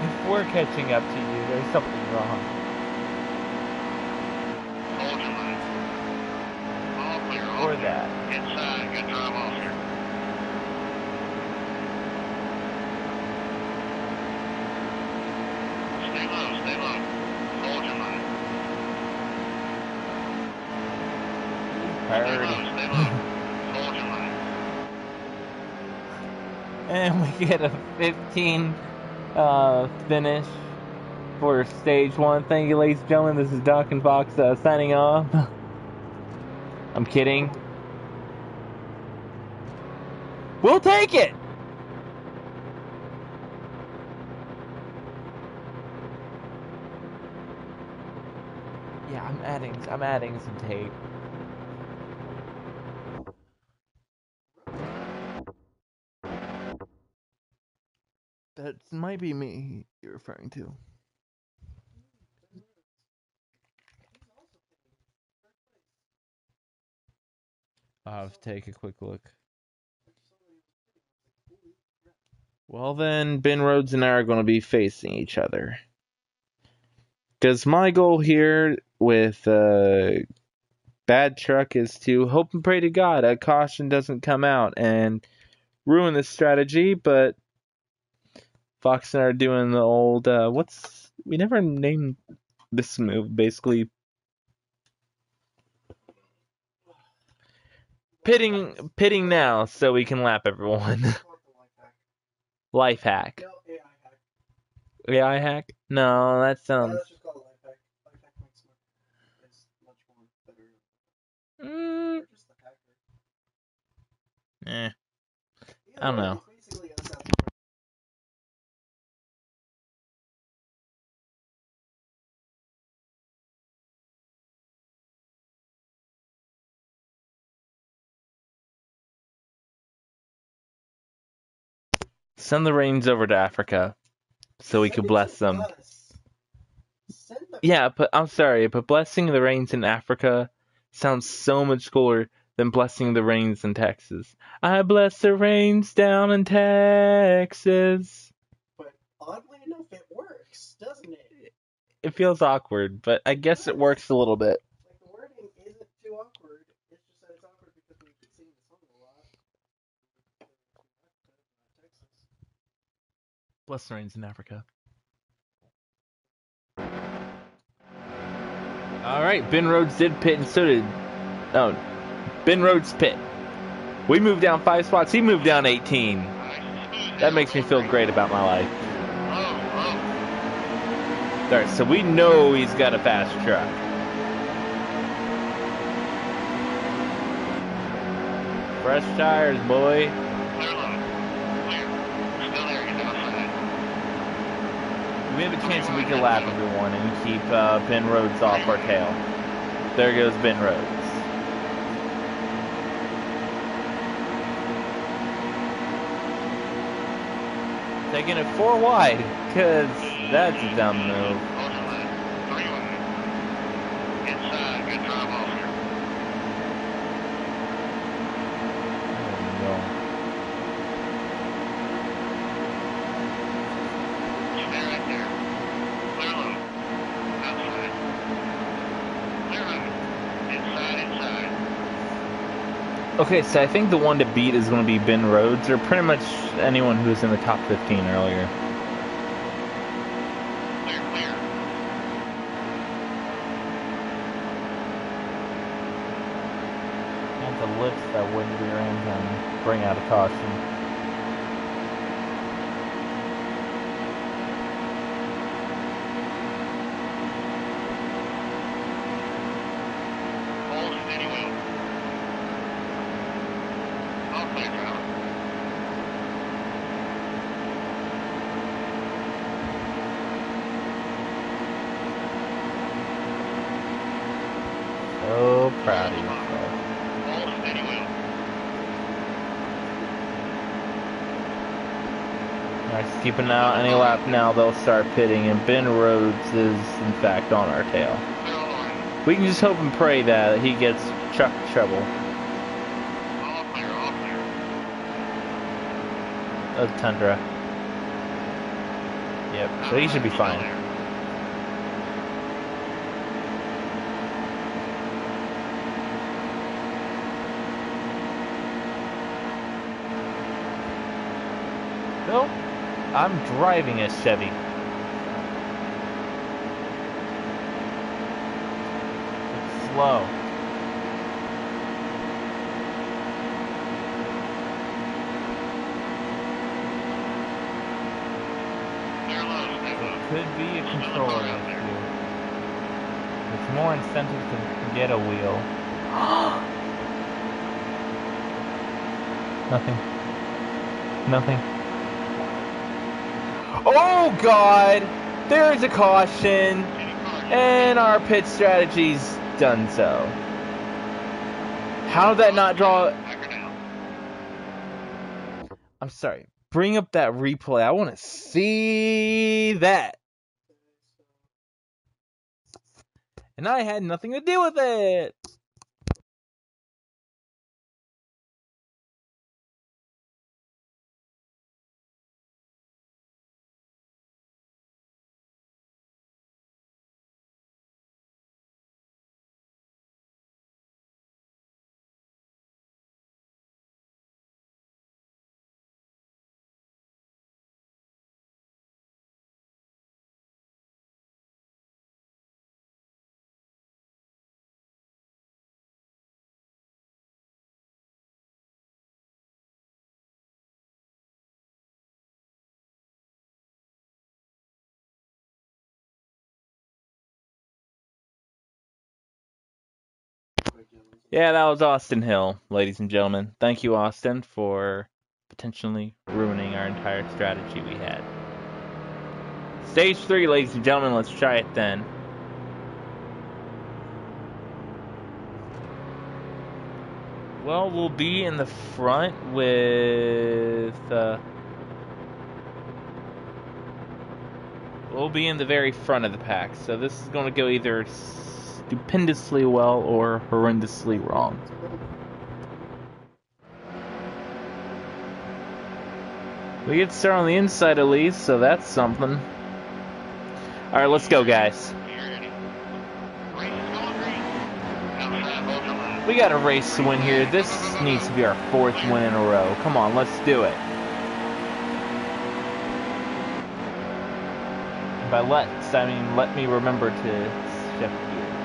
If we're catching up to you, there's something wrong. Hold your line. All clear, all Or clear. that. Inside, good drive off here. Stay low, stay low. Hold your line. Priority. Stay low. Hold your line. And we get a 15 finish for stage 1. Thank you, ladies and gentlemen. This is Doc and Fox signing off. I'm kidding. We'll take it! Yeah, I'm adding some tape. That might be me you're referring to. I'll have to take a quick look. Well then, Ben Rhodes and I are going to be facing each other. Because my goal here with Bad Truck is to hope and pray to God a caution doesn't come out and ruin this strategy, but Fox and I are doing the old, we never named this move, basically. Pitting now so we can lap everyone. Life hack. No, AI hack. AI hack? No, that sounds... No, that's just called life hack. Life hack makes it's much more better. Or just the hacker. I don't know. It's basically us out Send the reins over to Africa so we could bless them. Yeah, but I'm sorry, but blessing the reins in Africa sounds so much cooler than blessing the reins in Texas. I bless the reins down in Texas. But oddly enough, it works, doesn't it? It feels awkward, but I guess it works a little bit. Like, the wording isn't too awkward. It's just that it's awkward because we keep singing the song a lot. Texas. Bless the reins in Africa. Alright, Ben Rhodes did pit and so did... Oh, Ben Rhodes pit. We moved down 5 spots, he moved down 18. That makes me feel great about my life. Alright, so we know he's got a fast truck. Fresh tires, boy. Clear low. Clear. Still there, get outside. We have a chance that we can lap everyone and keep Ben Rhodes off our tail. There goes Ben Rhodes. Taking it 4 wide, because that's a dumb move. Hold your line. 3 wide. Inside, good drive off here. There we go. Stay right there. Clear low. Outside. Clear right. Inside. Okay, so I think the one to beat is going to be Ben Rhodes, or pretty much anyone who was in the top 15 earlier. Clear, clear. And the lifts that wouldn't be around and bring out a caution. Hold steady wheel. All clear, driver. So proud of yourself. Hold steady wheel. Alright, just keep an eye out any lap now, they'll start pitting, and Ben Rhodes is, in fact, on our tail. Clear line. We can just hope and pray that he gets truck trouble. All clear, all clear. Of Tundra. Yep, so he should be fine. No, I'm driving a Chevy. It's slow. They're low, they're low. Could be a controller issue. There's more incentive to get a wheel. Nothing. Nothing. Oh God! There's a caution, and our pit strategy's done so. How did that not draw? I'm sorry. Bring up that replay. I want to see that. And I had nothing to do with it. Yeah, that was Austin Hill, ladies and gentlemen. Thank you, Austin, for potentially ruining our entire strategy we had. Stage 3, ladies and gentlemen, let's try it then. Well, we'll be in the front with... we'll be in the very front of the pack, so this is going to go either stupendously well or horrendously wrong. We get started on the inside at least, so that's something. Alright, let's go, guys. We got a race to win here. This needs to be our 4th win in a row. Come on, let's do it. By let's, I mean let me remember to shift gears.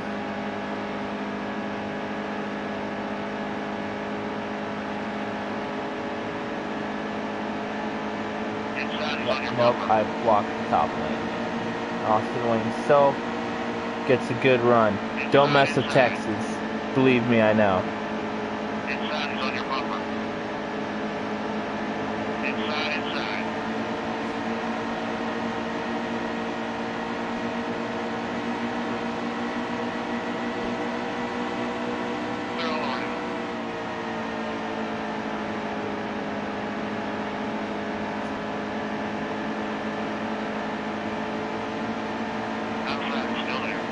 Nope, I blocked the top lane. Austin Lane himself gets a good run. Don't mess with Texas. Believe me, I know. Inside is on your bumper. Inside, inside. Clear all around. Outside, still there.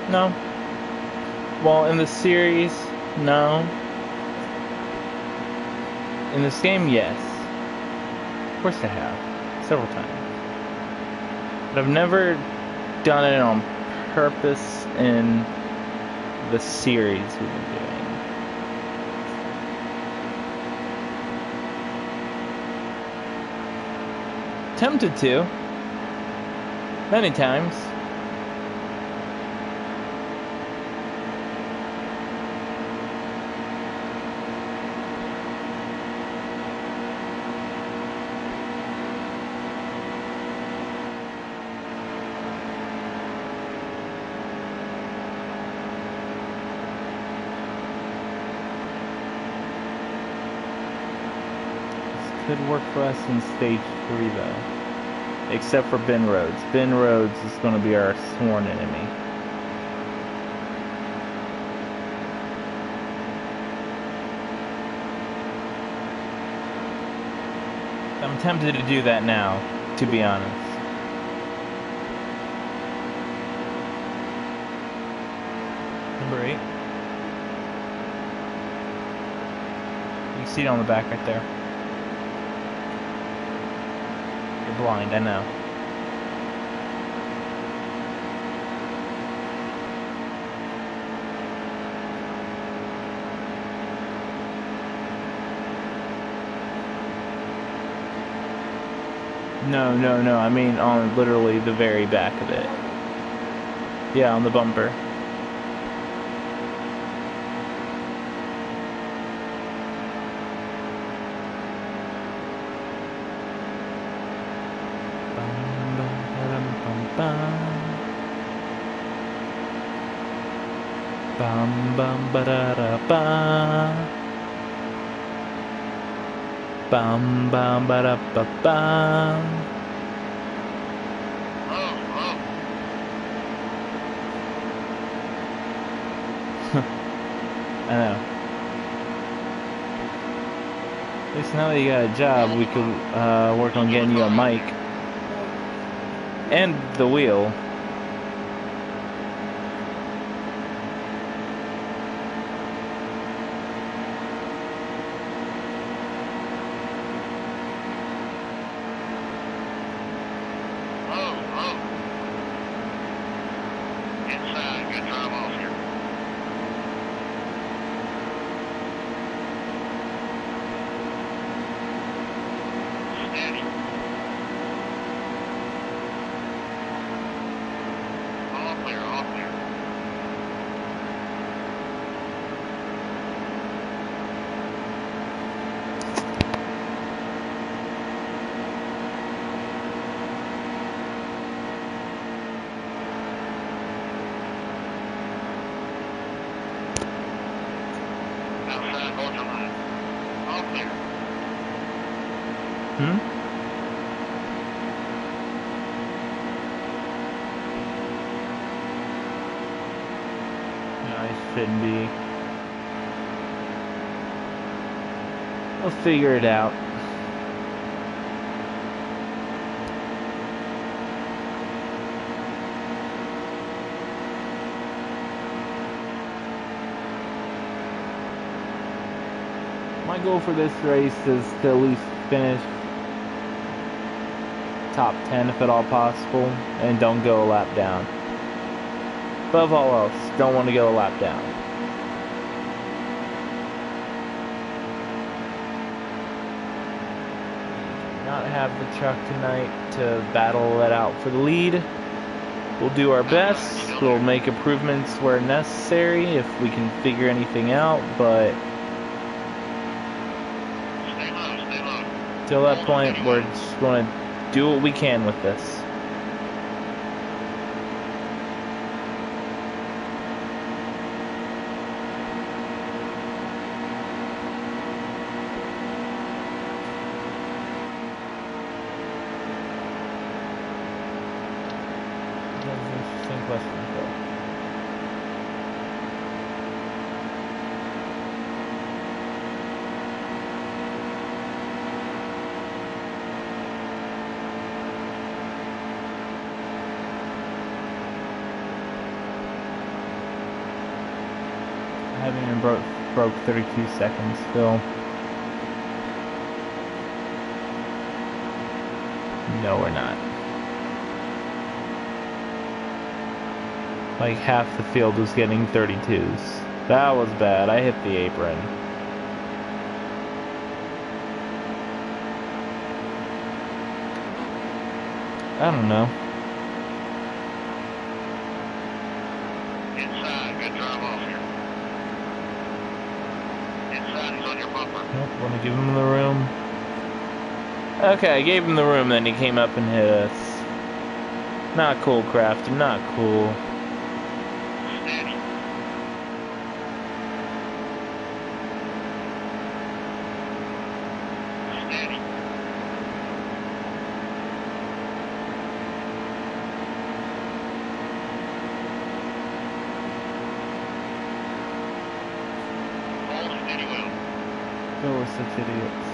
No. Well, in the series, no. In this game, yes. Of course I have. Several times. But I've never done it on purpose in the series we've been doing. Tempted to. Many times. Could work for us in stage 3 though. Except for Ben Rhodes. Ben Rhodes is going to be our sworn enemy. I'm tempted to do that now, to be honest. Number 8. You can see it on the back right there. You're blind, I know. No. I mean on literally the very back of it. Yeah, on the bumper. Bum bum ba da da ba. Bum bum ba da ba ba. I know. At least now that you got a job, we could work on getting you a mic and the wheel. Shouldn't be. We'll figure it out. My goal for this race is to at least finish top 10 if at all possible, and don't go a lap down. Above all else, don't want to go a lap down. Not have the truck tonight to battle it out for the lead. We'll do our best. We'll make improvements where necessary if we can figure anything out, but till that point, we're just going to do what we can with this. haven't even broke 32 seconds still. No, we're not. Like half the field was getting 32s. That was bad. I hit the apron. I don't know. Inside, good drive off here. Inside, he's on your bumper. Nope, want to give him the room. Okay, I gave him the room, then he came up and hit us. Not cool, Crafty, not cool. Steady. Steady. Hold steady well. They were such idiots.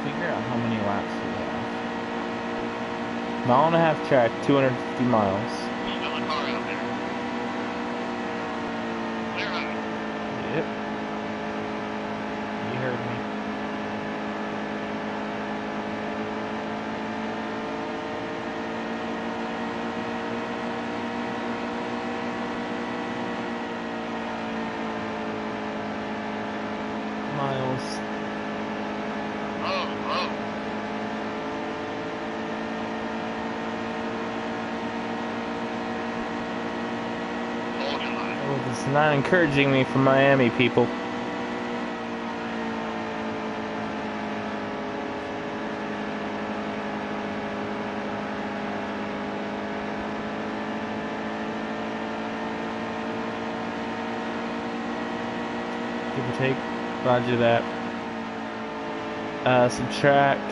Figure out how many laps we have. Mile and a half track, 250 miles. Still a car out there. Clear out. Yep. You heard me. Miles. Oh. Hold your line. Oh, this is not encouraging me from Miami, people. Give or take. Roger that. Subtract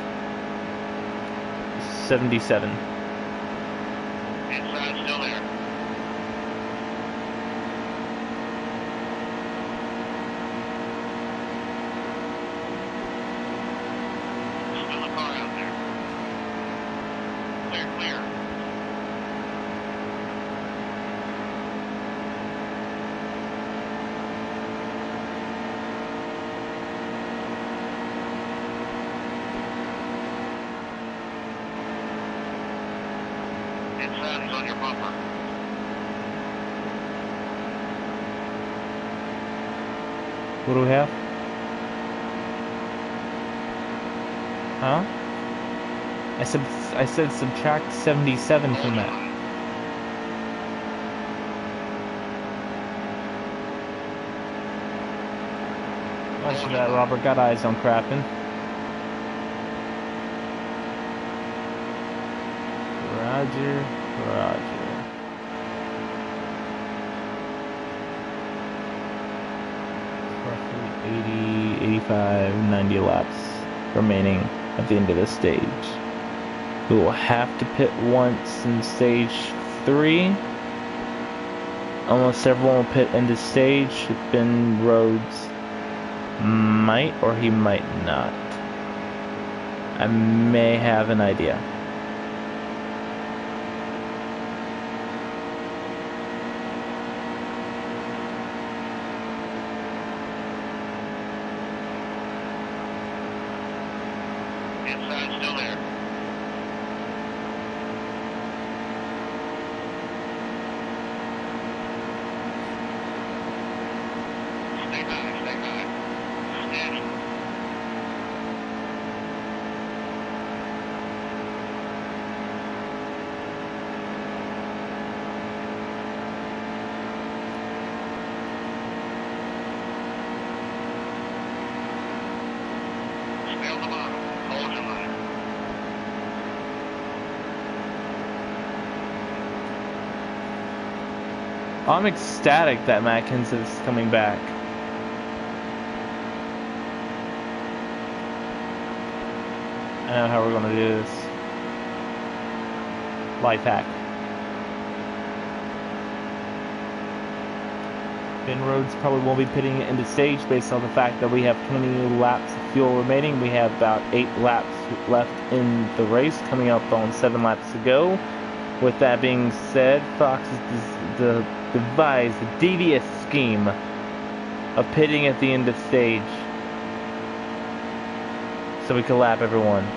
77. Inside, still there. Still a car out there. Clear. Inside, he's on your bumper. What do we have? Huh? I said subtract 77 from that. Watch that, Robert. Got eyes on Crafton. Roger. Roughly 80, 85, 90 laps remaining at the end of this stage. We will have to pit once in stage 3. Almost everyone will pit into stage. Ben Rhodes might or he might not. I may have an idea. Inside, still there. Stay high. Steady. Stay on the bottom. Hold your line. I'm ecstatic that Matkins is coming back. I know how we're going to do this. Life hack. Ben Rhodes probably won't be pitting it into stage based on the fact that we have 20 laps of fuel remaining. We have about 8 laps left in the race, coming up on 7 laps to go. With that being said, Foxx has devised a devious scheme of pitting at the end of stage so we can lap everyone.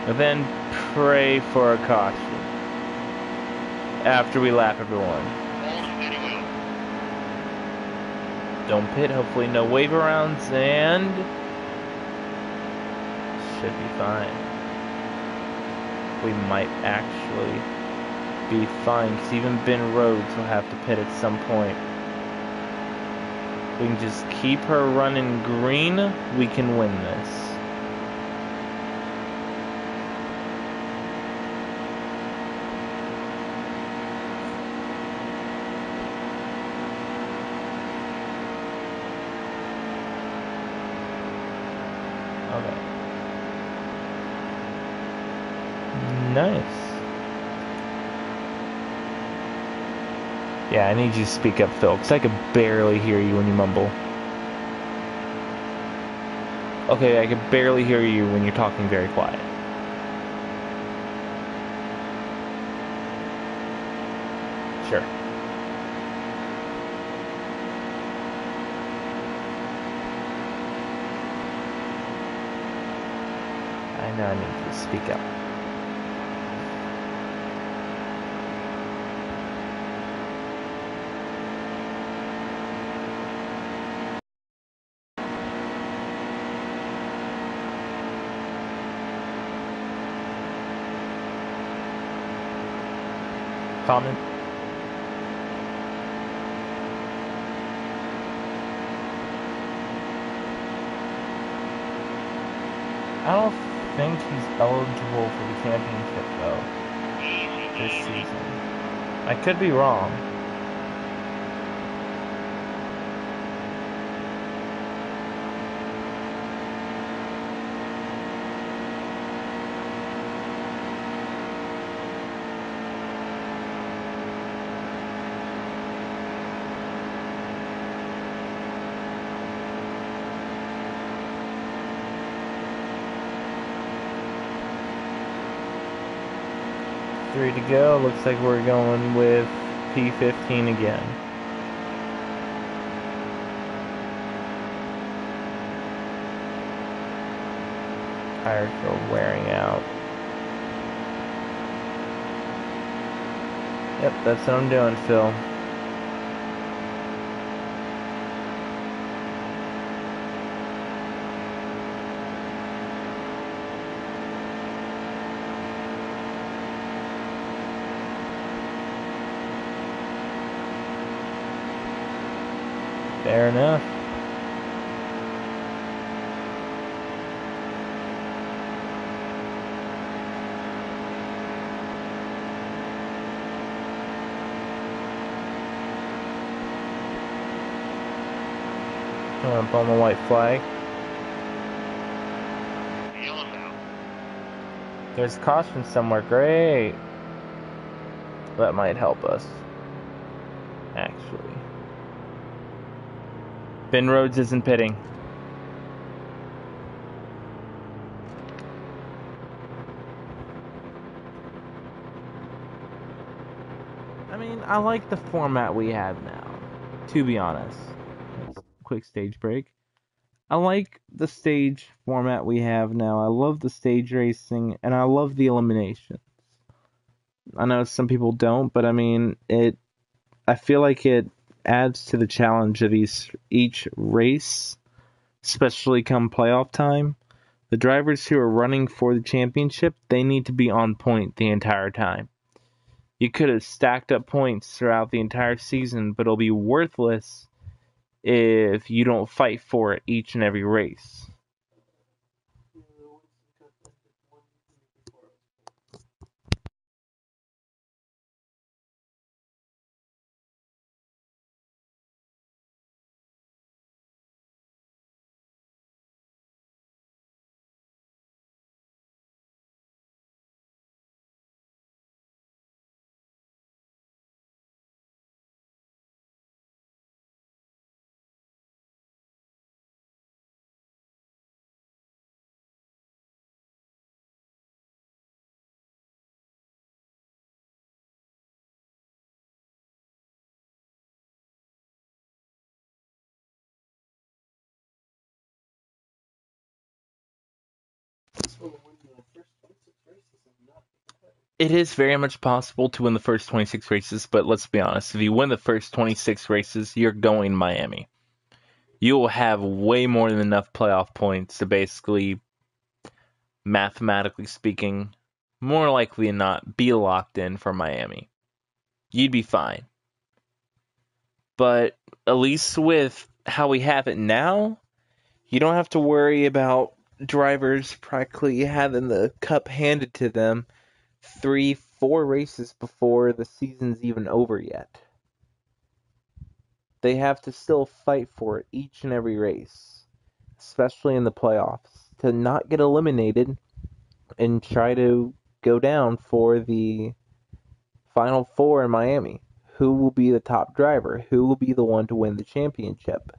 And then pray for a caution after we lap everyone. Don't pit, hopefully no wave arounds, and should be fine. We might actually be fine, because even Ben Rhodes will have to pit at some point. We can just keep her running green, we can win this. Okay. Nice. Yeah, I need you to speak up, Phil, because I could barely hear you when you mumble. Okay, I could barely hear you when you're talking very quiet. Sure. I know I need you to speak up. Comment? I don't think he's eligible for the championship, though, this season. I could be wrong. Three to go. Looks like we're going with P15 again. Tires are wearing out. Yep, that's what I'm doing, Phil. Fair enough. Up on the white flag. There's caution somewhere. Great. That might help us, actually. Ben Rhodes isn't pitting. I mean, I like the format we have now, to be honest. Quick stage break. I like the stage format we have now. I love the stage racing, and I love the eliminations. I know some people don't, but I mean, I feel like it adds to the challenge of each race, especially come playoff time. The drivers who are running for the championship, they need to be on point the entire time. You could have stacked up points throughout the entire season, but it'll be worthless if you don't fight for it each and every race. possible to win the first 26 races and not be competitive. It is very much possible to win the first 26 races, but let's be honest. If you win the first 26 races, you're going Miami. You will have way more than enough playoff points to basically, mathematically speaking, more likely than not, be locked in for Miami. You'd be fine. But at least with how we have it now, you don't have to worry about drivers practically having the cup handed to them 3-4 races before the season's even over yet. They have to still fight for it each and every race, especially in the playoffs, to not get eliminated and try to go down for the Final Four in Miami. Who will be the top driver? Who will be the one to win the championship?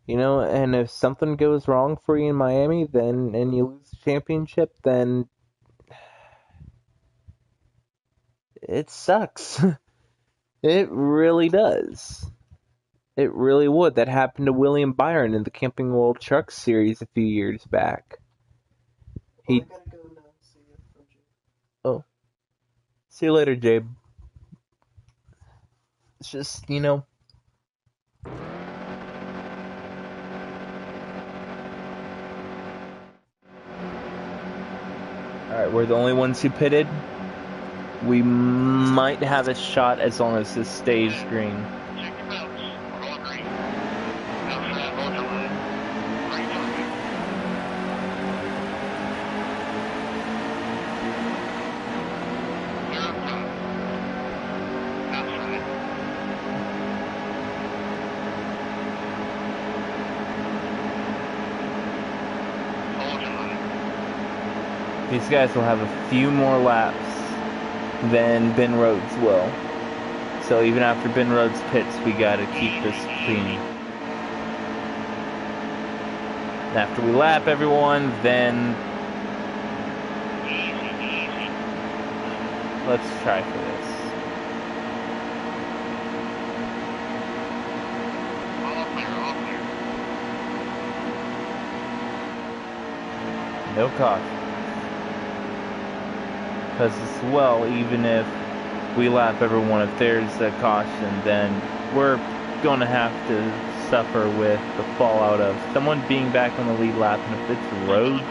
You know, and if something goes wrong for you in Miami, then and you lose the championship, then it sucks. It really does. It really would. That happened to William Byron in the Camping World Truck Series a few years back. Well, I gotta go now. See you from Jake. Oh. See you later, Jabe. It's just, you know. Alright, we're the only ones who pitted. We might have a shot as long as this stays green. Check your belts. We're all green. Outside, hold your line. Green target. Clear up top. Outside. Hold your line. These guys will have a few more laps than Ben Rhodes will. So even after Ben Rhodes pits, we gotta keep this clean. And after we lap everyone, then let's try for this. All clear, all clear. No caution. Because as well, even if we lap everyone, if there's a caution, then we're going to have to suffer with the fallout of someone being back on the lead lap. And if it's Rhodes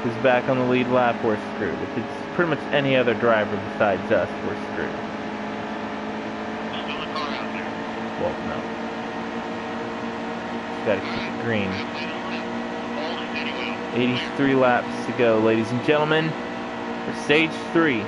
who's back on the lead lap, we're screwed. If it's pretty much any other driver besides us, we're screwed. Still a car out there. Well, no. Just gotta keep it green. Hold steady well. 83 laps to go, ladies and gentlemen, for stage 3.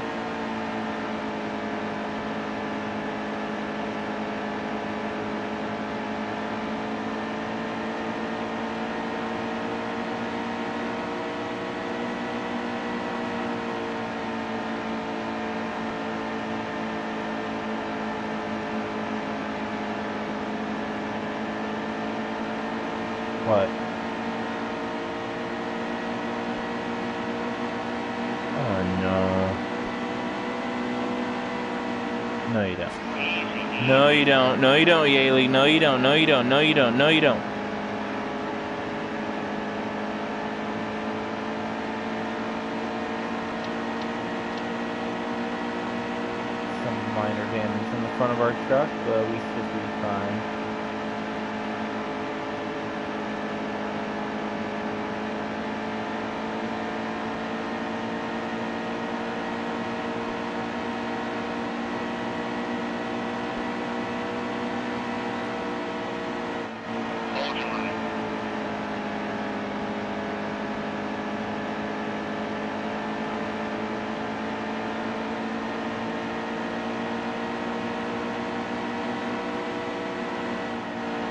What? Oh no. No you don't. No you don't. No you don't, Yaley. No you don't. No you don't. No you don't. No you don't. Some minor damage on the front of our truck, but we should be fine. Hold your line.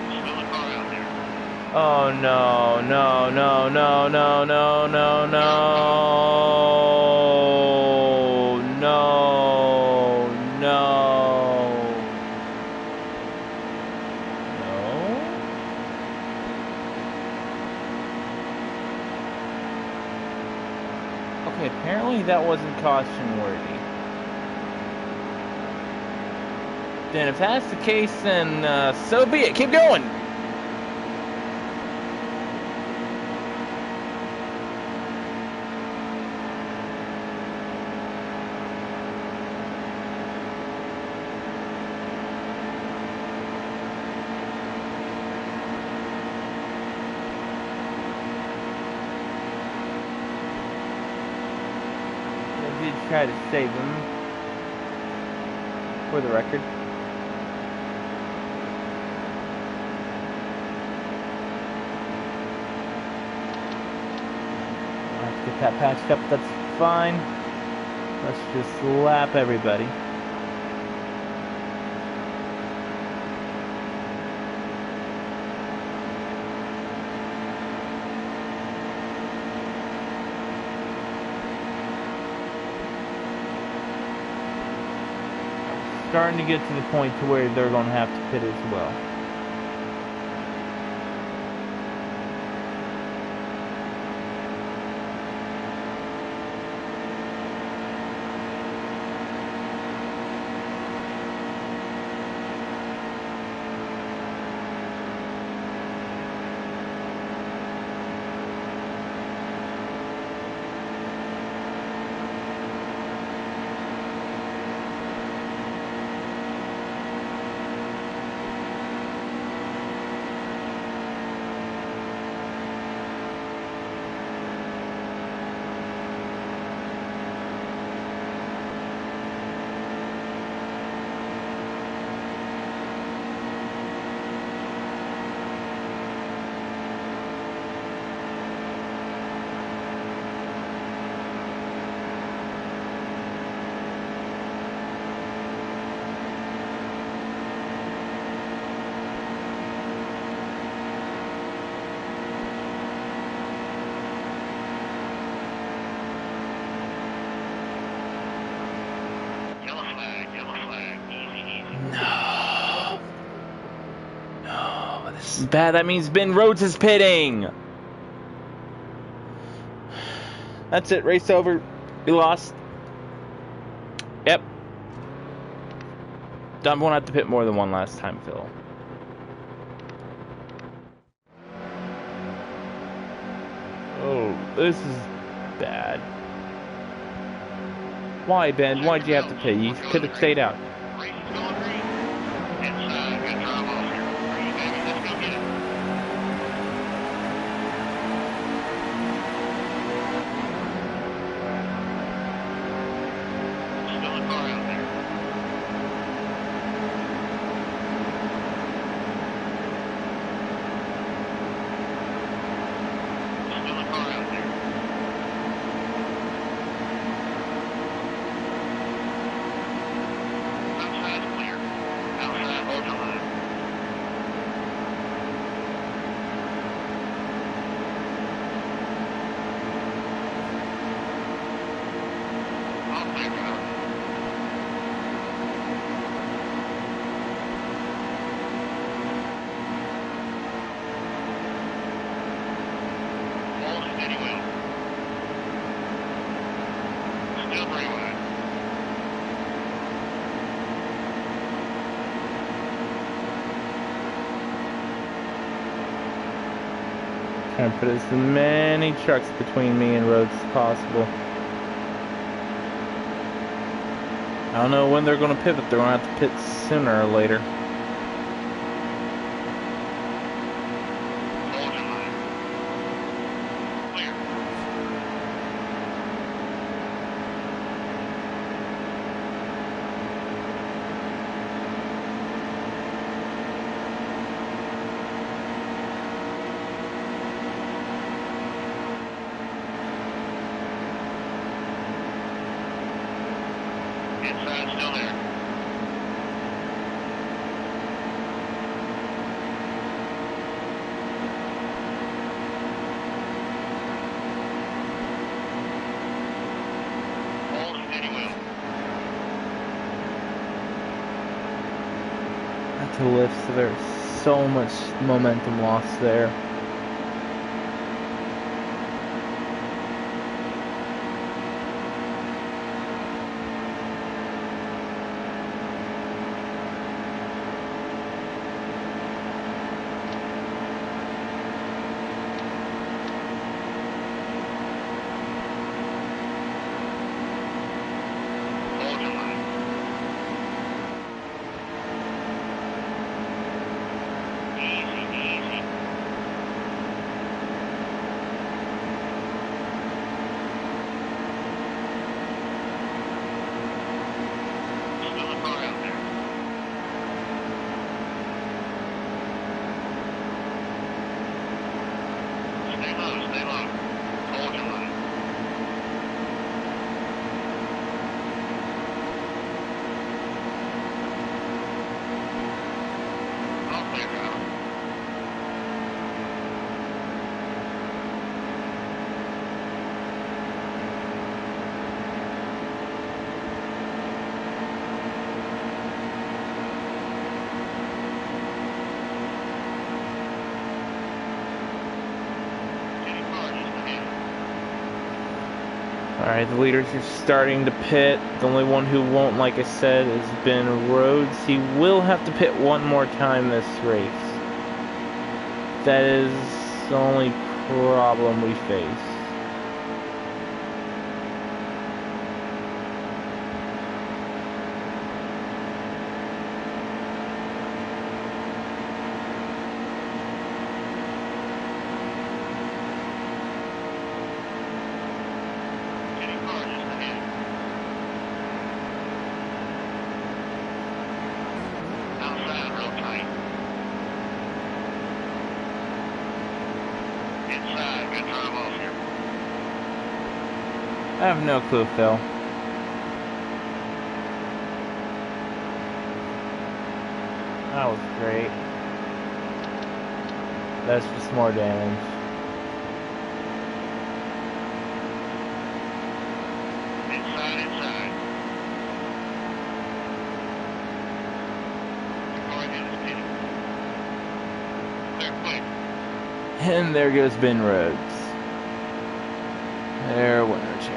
Still a car out there. Oh no, no, no, no, no, no, no, no, no, no, no. Okay, apparently that wasn't caution worthy. Then if that's the case, then so be it. Keep going. try to save him. For the record. I'll have to get that patched up, that's fine. Let's just lap everybody. Starting to get to the point to where they're going to have to pit as well. This is bad. That means Ben Rhodes is pitting. That's it. Race over. We lost. Yep. Don won't have to pit more than one last time, Phil. Oh, this is bad. Why, Ben? Why'd you have to pit? You could have stayed out. Trying to put as many trucks between me and Rhodes as possible. I don't know when they're going to pivot. They're going to have to pit sooner or later. To lift, so there's so much momentum lost there. Alright, the leaders are starting to pit. The only one who won't, like I said, is Ben Rhodes. He will have to pit one more time this race. That is the only problem we face. I have no clue, Phil. That was great. That's just more damage. Inside. And there goes Ben Rhodes. There were no chances.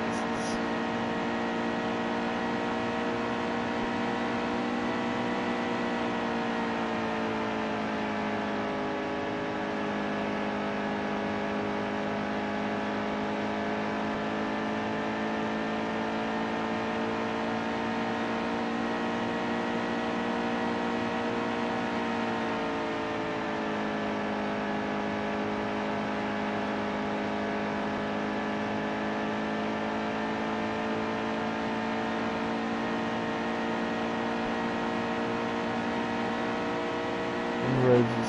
Rhodes is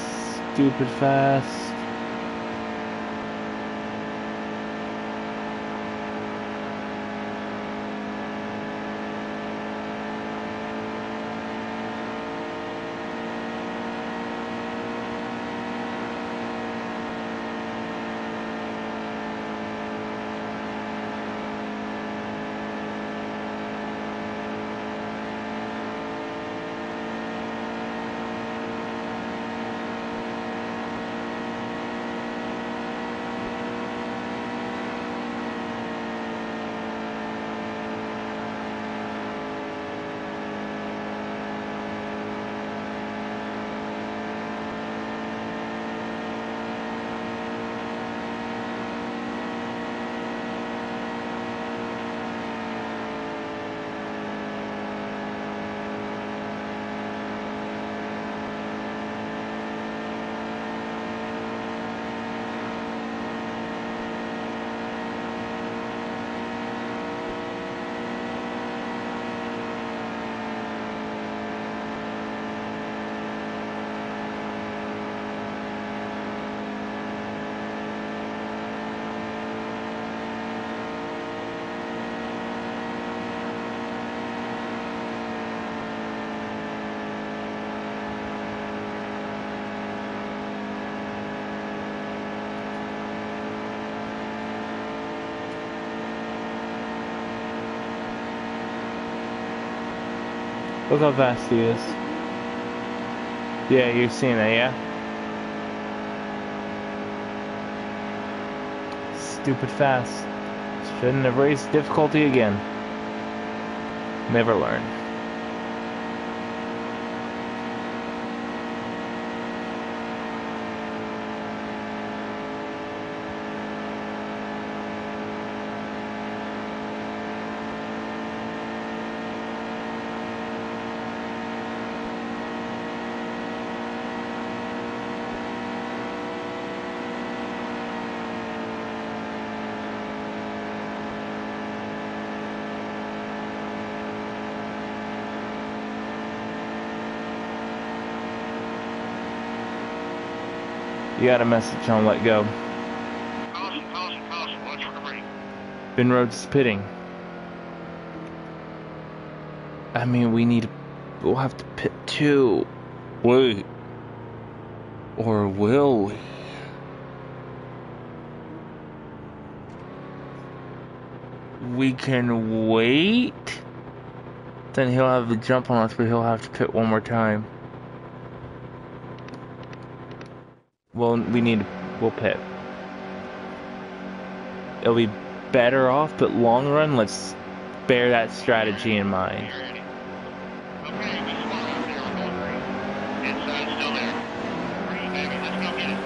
stupid fast. Look how fast he is. Yeah, you're seeing that, yeah? Stupid fast. Shouldn't have raised difficulty again. Never learned. You got a message on let go. Caution, watch for the brake. Ben Rhodes is pitting. I mean, we'll have to pit too. Wait. Or will we? We can wait? Then he'll have the jump on us, but he'll have to pit one more time. Well, we'll pit. It'll be better off, but long run, let's bear that strategy in mind. You're ready. Okay, we spot out there. We're going green. Inside still there. Green, baby. Let's go get it.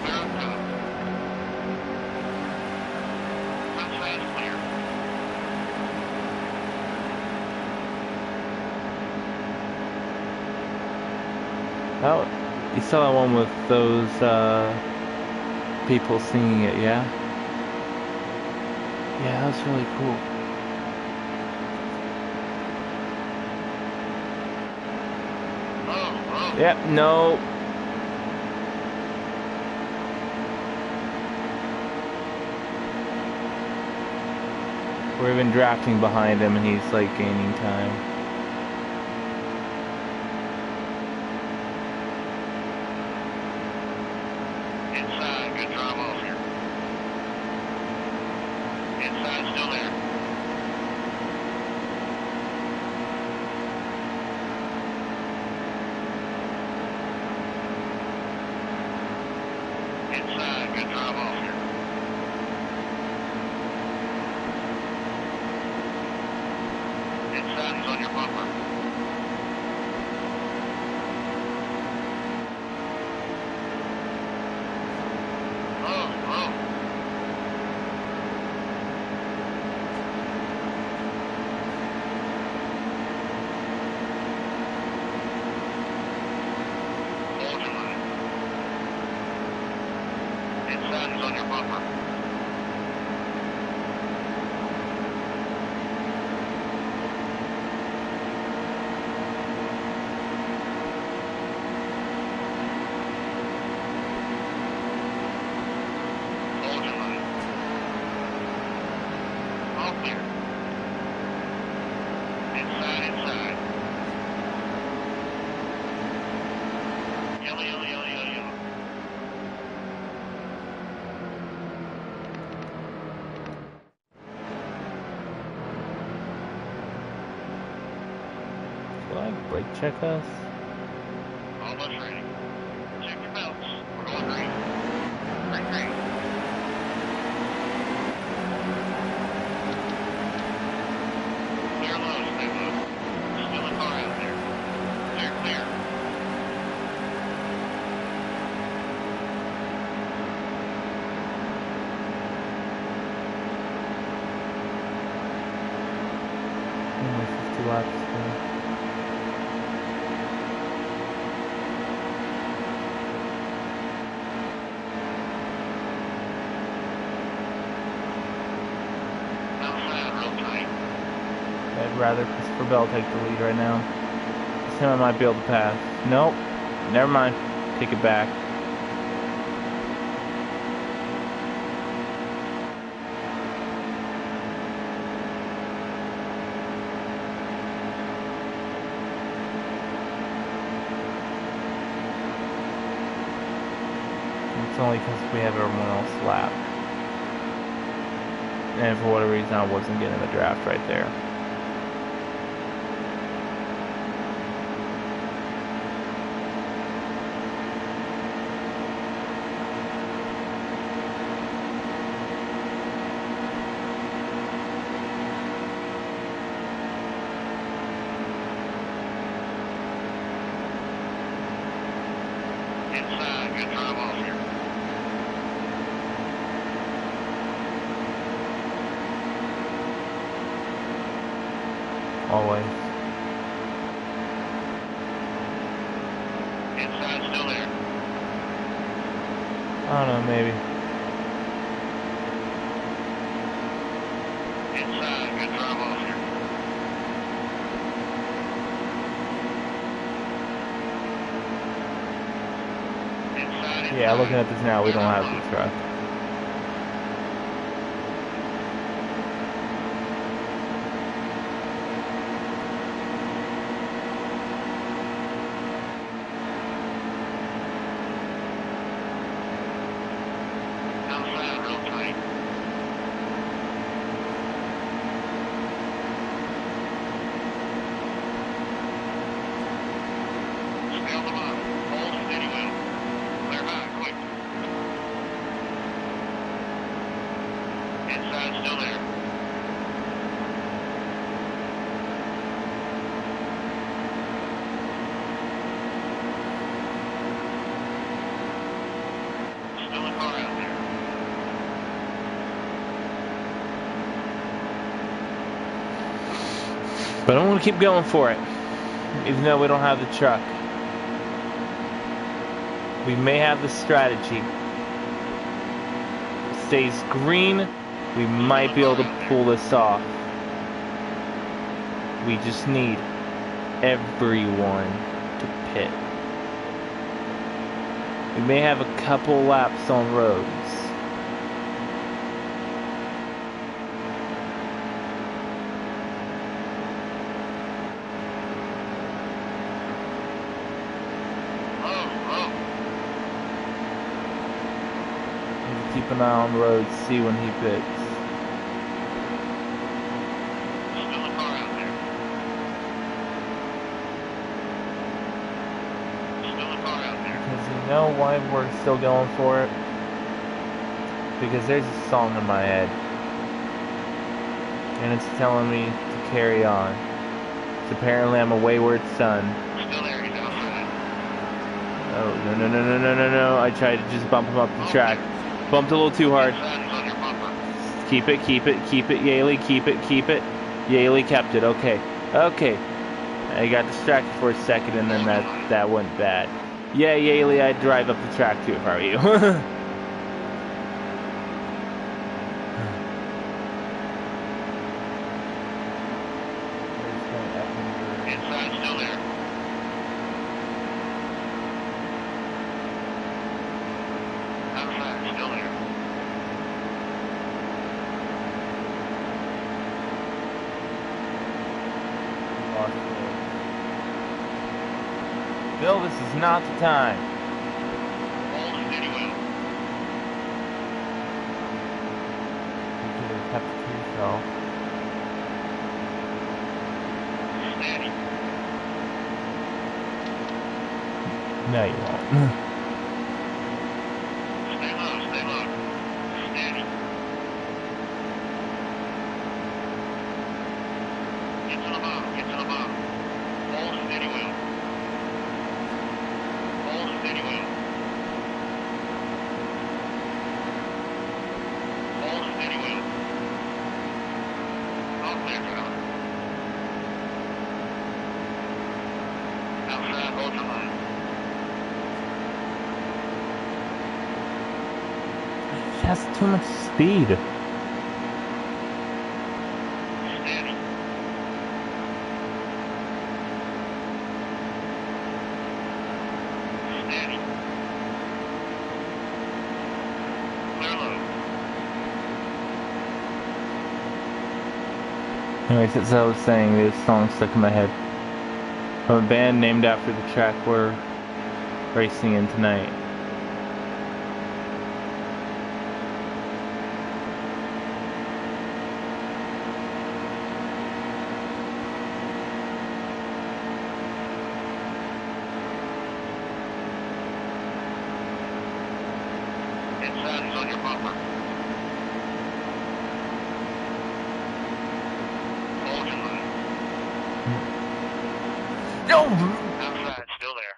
Clear up top. Outside's clear. Oh, you saw that one with those people singing it, yeah? Yeah, that was really cool. Oh. Yep, no. We're even drafting behind him and he's like gaining time. Inside, good drive off here. Inside still there. Inside, good drive off here. Inside, he's on your bumper. Oh. Hold your line. Inside, he's on your bumper. Hold your line. All clear. Inside. Yellow. Flag brake check us. Almost ready. Check your belts. We're going green. Green. Clear low, stay low. There's still a car out there. Clear. Only 50 laps still. Outside, real tight. I'd rather Christopher Bell take the lead right now. This time I might be able to pass. Nope. Never mind. Take it back. It's only because we have everyone else lapped. And for whatever reason, I wasn't getting the draft right there. Inside, good drive off here. Always. Inside, still there. I don't know, maybe. Inside, good drive off here. Inside. Yeah, looking at this now, we don't have this truck. Outside, real tight. Stay on the bottom. Hold steady well. Clear high, quick. But I'm gonna keep going for it, even though we don't have the truck. We may have the strategy. If it stays green, we might be able to pull this off. We just need everyone to pit. We may have a couple laps on roads. Keep an eye on the road, see when he pits. Still a car out there. Still a car out there. Because you know why we're still going for it? Because there's a song in my head. And it's telling me to carry on. So apparently I'm a wayward son. Still there, he's outside. Oh, no. I tried to just bump him up the track. Bumped a little too hard. Inside, he's on your bumper. Keep it, Yaley, keep it. Yaley kept it, okay. I got distracted for a second and then that went bad. Yeah, Yaley, I'd drive up the track too if I were you. Inside, still there. Outside, still there. Bill, this is not the time. Hold and steady wheel. You could have kept it to yourself. Steady. No, you won't. Stay low, stay low. Steady. Get to the bottom, get to the bottom. Hold and steady wheel. Hold and steady wheel. Hold and steady wheel. All clear, driver. Outside, hold your line. It has too much speed. Steady. Steady. Clear low. Anyways, as I was saying, this song stuck in my head. From a band named after the track we're racing in tonight. Inside, he's on your bumper. Hold your line. No! Outside, still there.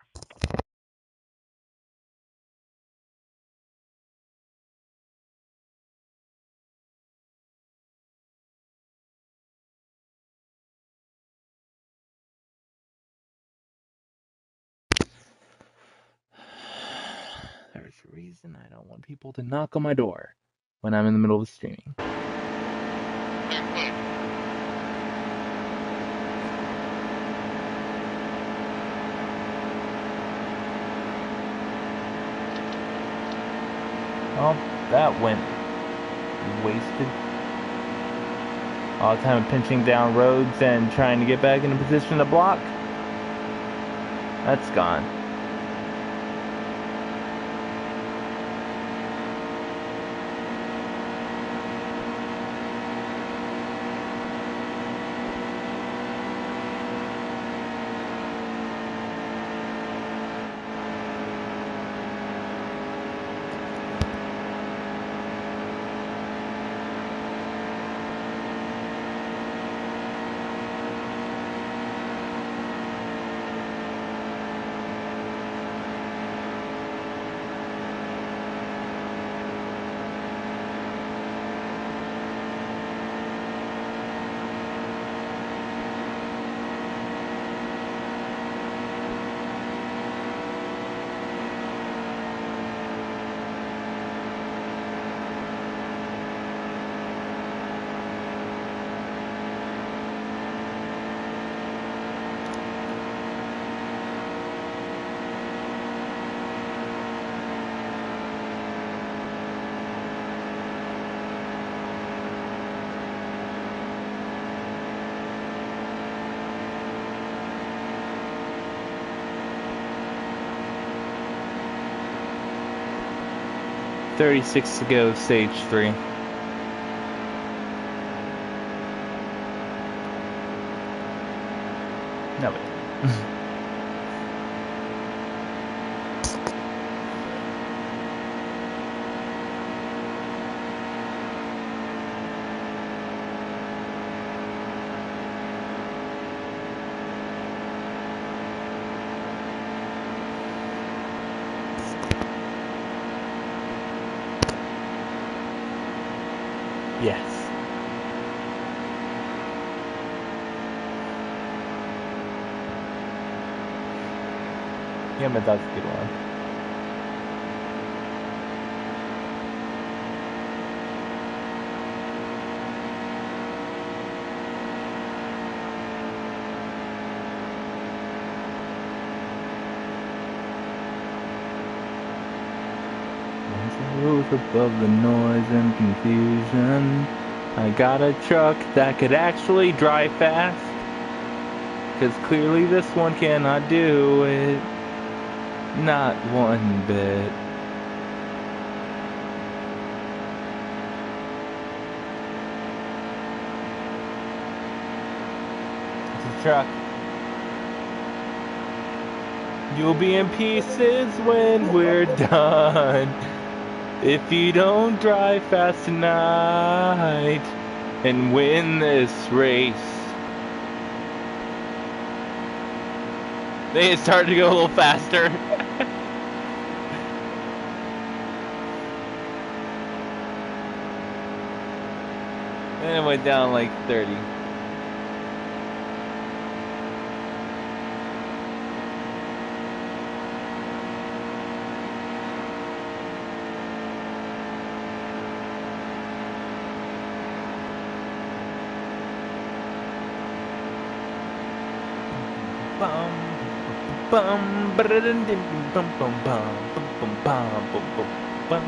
There's a reason I don't want people to knock on my door when I'm in the middle of streaming. Clear quick. Oh, that went wasted. All the time pinching down roads and trying to get back in a position to block. That's gone. 36 to go, stage 3. No, but yes. Yeah, but that's a good one. Roof above the noise and confusion. I got a truck that could actually drive fast. 'Cause clearly this one cannot do it. Not one bit. It's a truck. You'll be in pieces when we're done. If you don't drive fast tonight and win this race. They started to go a little faster. Then it went down like 30. Bum, ba-da-dum, bum, bum, bum, bum, bum, bum, bum, bum,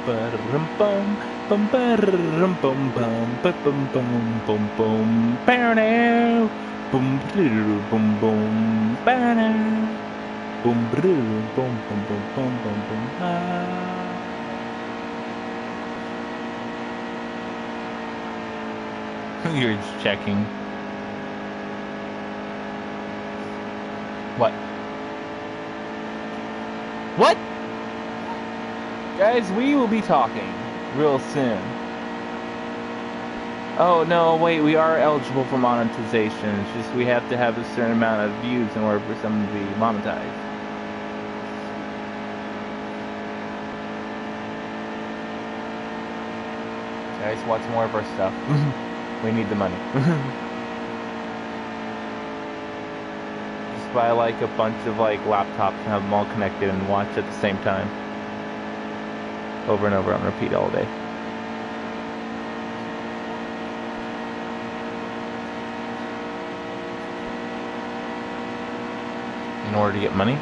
ba-da-dum, bum, bum, ba-da-dum, bum, bum, ba-bum, bum, bum, bum, ba-da-dum, bum, ba-da-dum, bum, bum, ba-da-dum, bum, ba-da-dum, bum, bum, bum, bum, bum, bum, ah. You're just checking. What? What? Guys, we will be talking real soon. Oh, no, wait, we are eligible for monetization. It's just we have to have a certain amount of views in order for something to be monetized. Guys, watch more of our stuff. We need the money. Buy like a bunch of like laptops and have them all connected and watch at the same time over and over on repeat all day. In order to get money?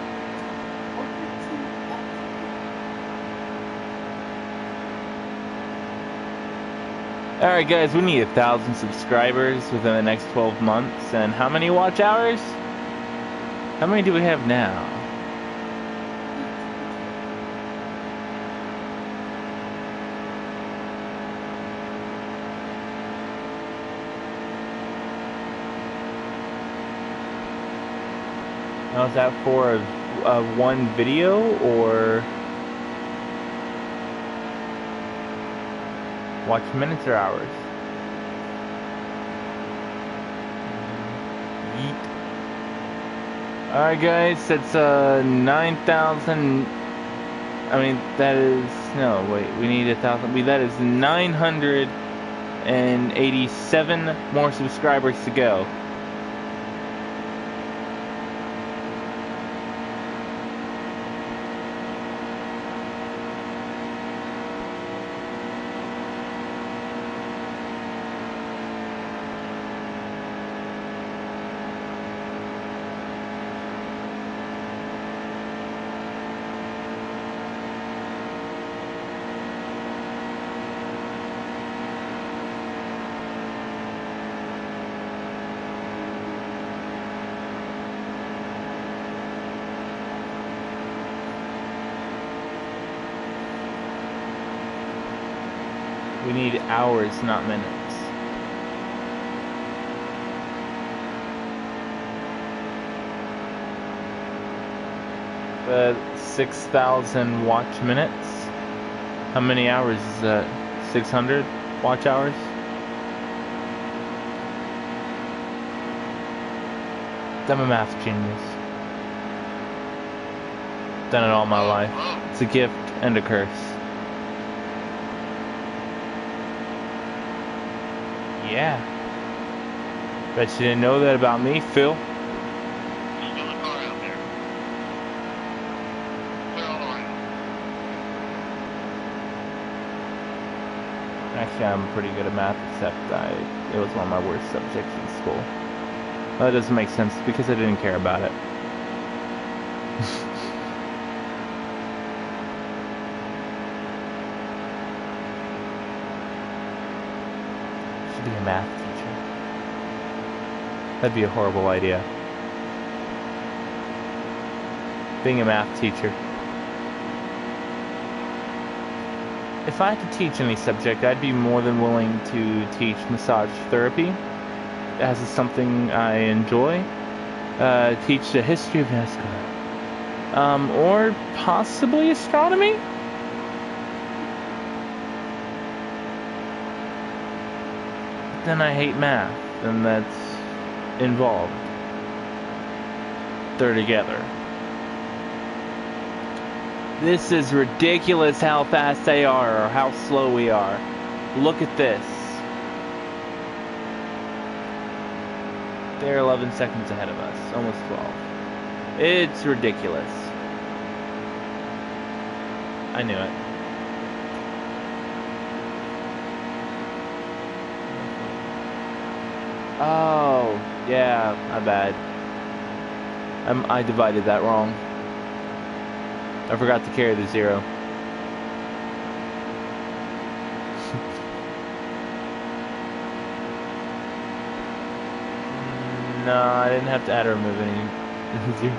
Alright guys, we need 1,000 subscribers within the next 12 months. And how many watch hours? How many do we have now? Now is that for one video or watch minutes or hours? Yeet. Alright guys, that's 9,000, I mean, that is, no, wait, we need 1,000, that is 987 more subscribers to go. We need hours, not minutes. 6,000 watch minutes. How many hours is that? 600 watch hours? I'm a math genius. Done it all my life. It's a gift and a curse. Yeah. Bet you didn't know that about me, Phil. Actually, I'm pretty good at math, except it was one of my worst subjects in school. Well, that doesn't make sense because I didn't care about it. Should be a math teacher. That'd be a horrible idea. Being a math teacher. If I had to teach any subject, I'd be more than willing to teach massage therapy, as is something I enjoy. Teach the history of Nascar. Or possibly astronomy? But then I hate math, and that's involved. They're together. This is ridiculous how fast they are, or how slow we are. Look at this. They're 11 seconds ahead of us, almost 12. It's ridiculous. I knew it. Oh, yeah, my bad. I divided that wrong. I forgot to carry the 0. No, I didn't have to add or remove any 0.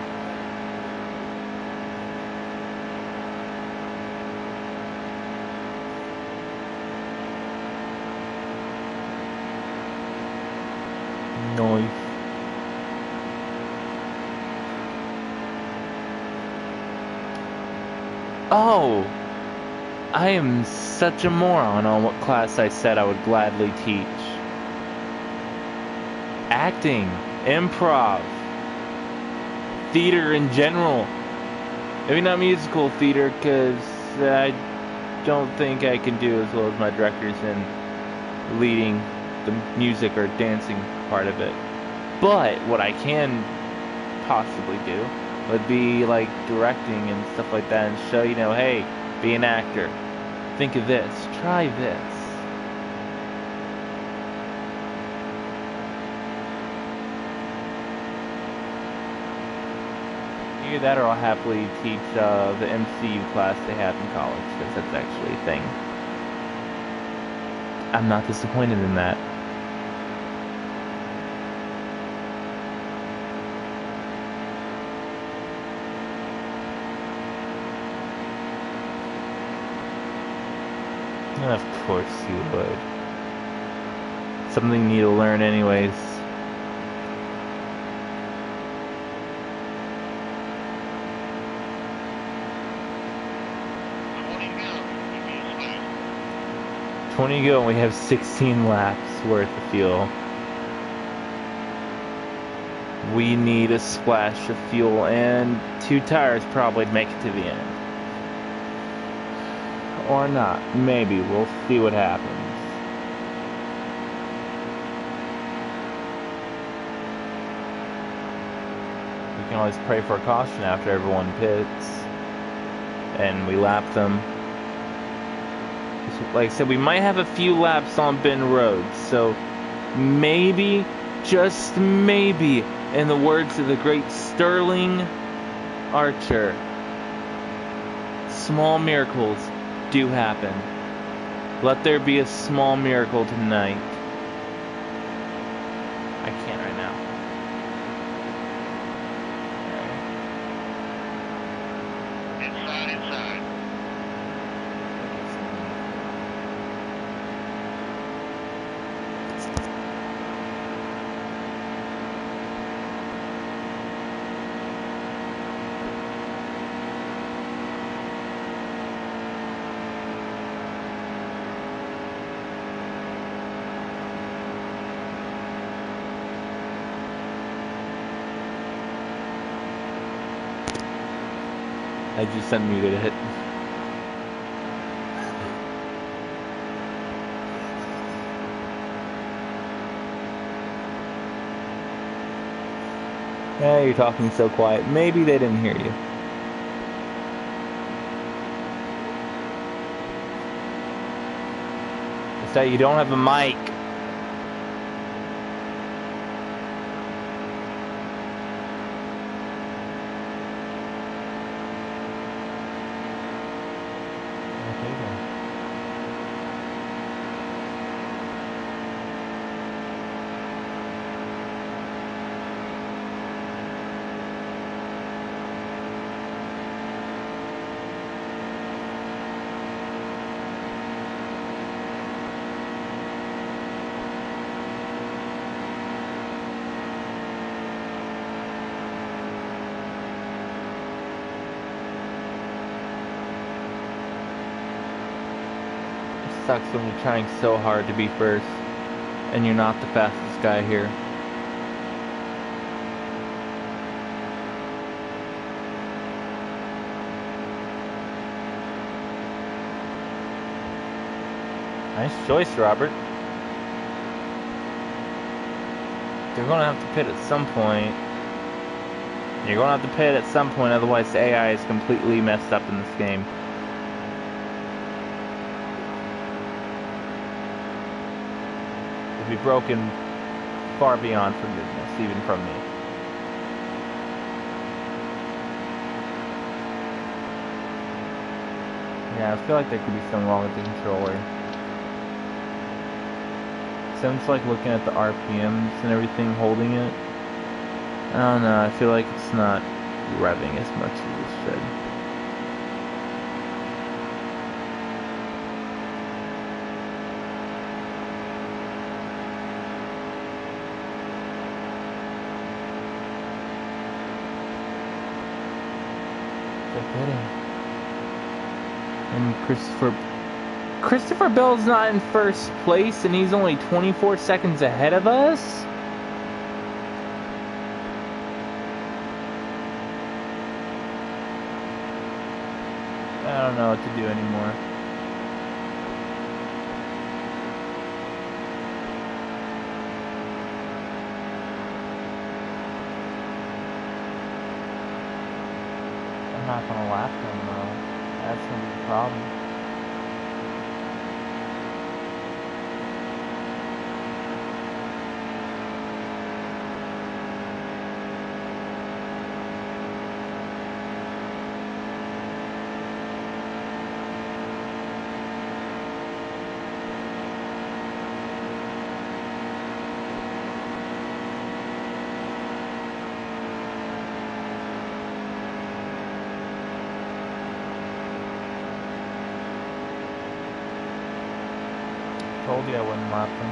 Noise. Oh, I am such a moron on what class I said I would gladly teach. Acting, improv, theater in general. Maybe not musical theater, because I don't think I can do as well as my directors in leading the music or dancing part of it. But what I can possibly do would be like directing and stuff like that, and show, you know, hey, be an actor. Think of this. Try this. Either that, or I'll happily teach the MCU class they have in college, because that's actually a thing. I'm not disappointed in that. Of course you would. Something you need to learn anyways. To go, and we have 16 laps worth of fuel. We need a splash of fuel and 2 tires probably to make it to the end. Or not. Maybe. We'll see what happens. We can always pray for a caution after everyone pits. And we lap them. Like I said, we might have a few laps on Ben Road. So maybe, just maybe, in the words of the great Sterling Archer, small miracles do happen. Let there be a small miracle tonight. I can't right now. Inside. I just unmuted it. Yeah, you're talking so quiet. Maybe they didn't hear you. It's that you don't have a mic. Sucks when you're trying so hard to be first and you're not the fastest guy here. Nice choice, Robert. They're gonna have to pit at some point. You're gonna have to pit at some point, otherwise the AI is completely messed up in this game. Be broken far beyond forgiveness, even from me. Yeah, I feel like there could be something wrong with the controller. Sounds like looking at the RPMs and everything holding it. I don't know, I feel like it's not revving as much as it should. And Christopher Bell's not in first place, and he's only 24 seconds ahead of us? I don't know what to do anymore. I'm not gonna lap him though. That's gonna be the problem. Told you I wouldn't lap them.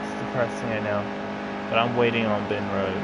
It's depressing, I know. But I'm waiting on Ben Rhodes.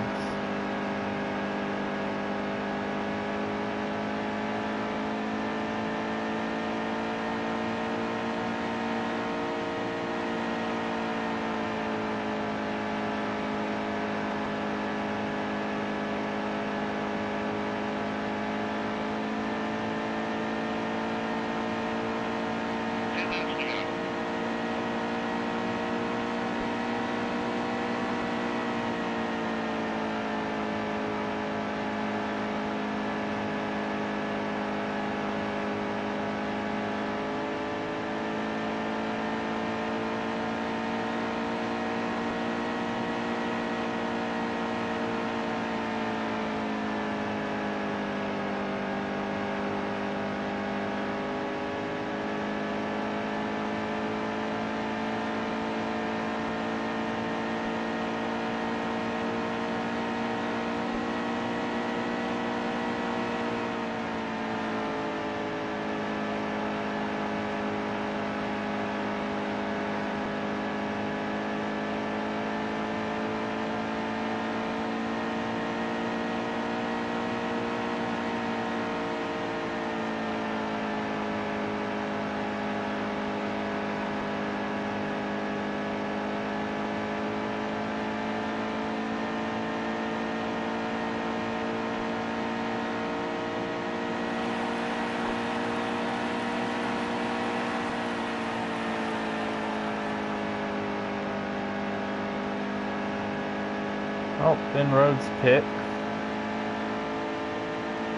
Oh, Ben Rhodes pit.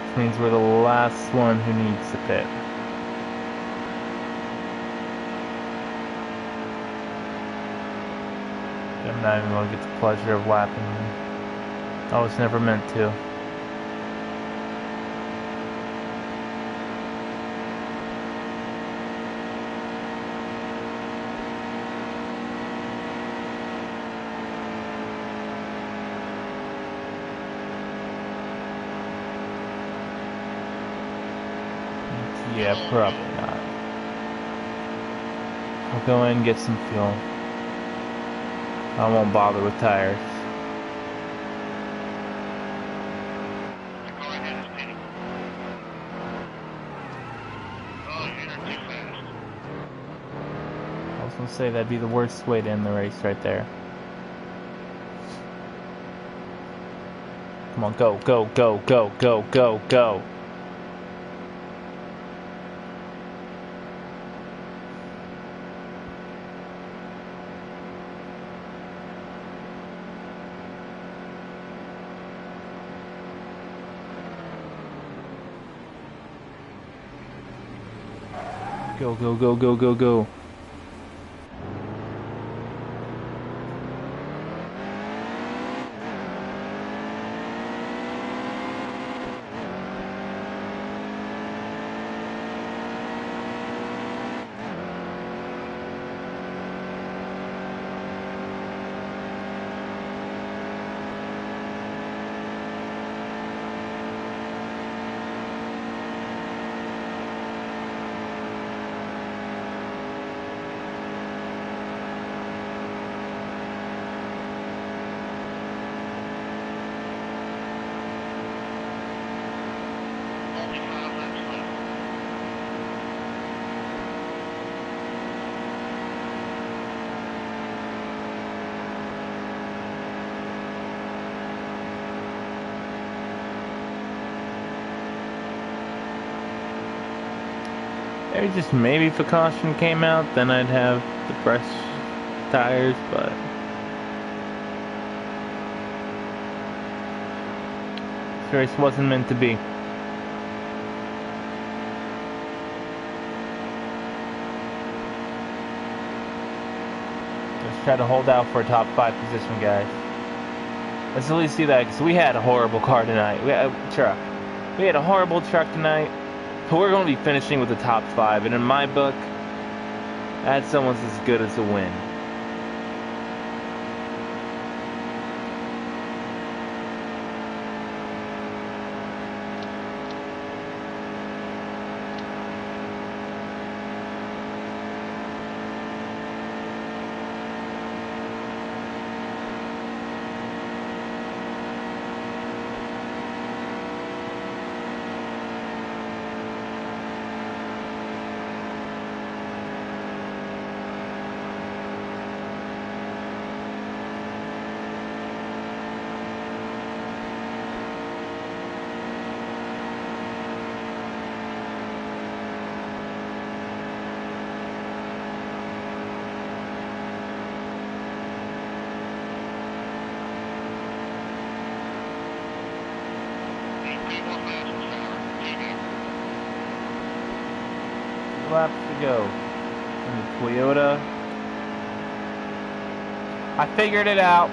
Which means we're the last one who needs to pit. I'm not even going to get the pleasure of lapping him. I was never meant to. Yeah, probably not. I'll go in and get some fuel. I won't bother with tires. The car ahead is pitting. Oh, you entered too fast. I was going to say that'd be the worst way to end the race right there. Come on, go, go, go, go, go, go, go. Go, go, go, go, go, go. Only 5 laps left. Maybe just maybe if a caution came out, then I'd have the fresh tires, but this race wasn't meant to be. Let's try to hold out for a top 5 position, guys. Let's at least do that, because we had a horrible car tonight. We had a truck. We had a horrible truck tonight. So we're going to be finishing with the top 5, and in my book, that's almost as good as a win. Laps to go in the Toyota. I figured it out.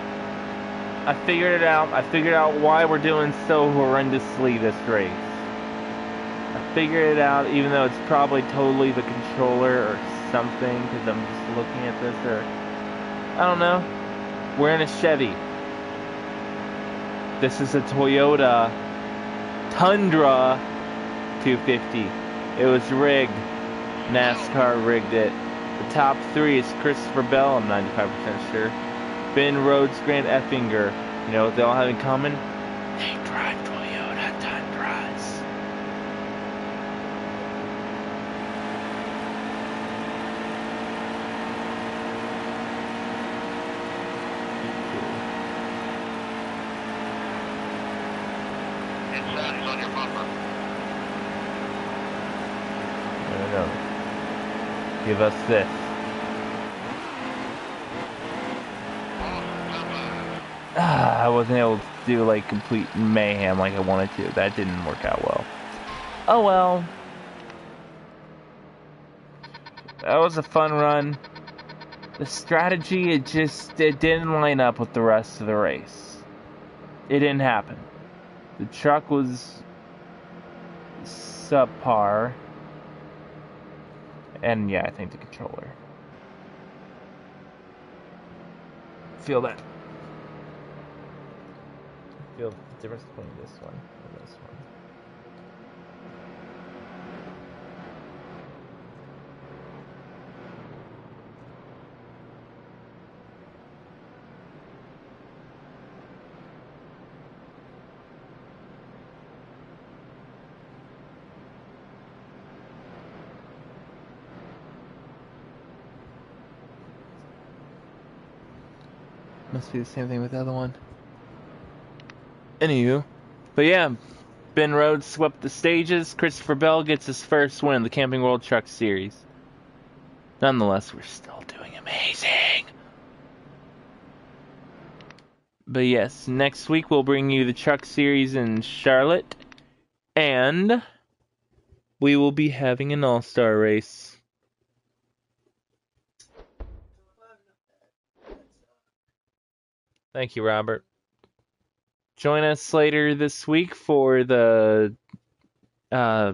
I figured out why we're doing so horrendously this race. I figured it out, even though it's probably totally the controller or something, because I'm just looking at this, or I don't know. We're in a Chevy. This is a Toyota Tundra 250. It was rigged. NASCAR rigged it. The top 3 is Christopher Bell, I'm 95% sure. Ben Rhodes, Grant Effinger. You know what they all have in common? They drive Toyota Tundras. Inside, he's on your bumper. No. Give us this. Awesome, top 5. I wasn't able to do like complete mayhem like I wanted to. That didn't work out well. Oh well. That was a fun run. The strategy, it didn't line up with the rest of the race. It didn't happen. The truck was subpar. And yeah, I think the controller. Feel that. Feel the difference between this one and this one. Must be the same thing with the other one. Anywho. But yeah, Ben Rhodes swept the stages. Christopher Bell gets his first win in the Camping World Truck Series. Nonetheless, we're still doing amazing. But yes, next week we'll bring you the Truck Series in Charlotte. And we will be having an all-star race. Thank you, Robert. Join us later this week for the, I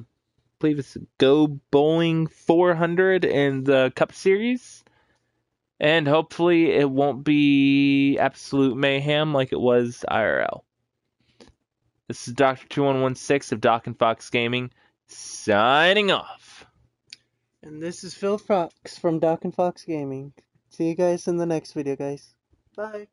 believe it's Go Bowling 400 in the Cup Series. And hopefully it won't be absolute mayhem like it was IRL. This is Doctor2116 of Doc and Fox Gaming, signing off. And this is Phil Fox from Doc and Fox Gaming. See you guys in the next video, guys. Bye.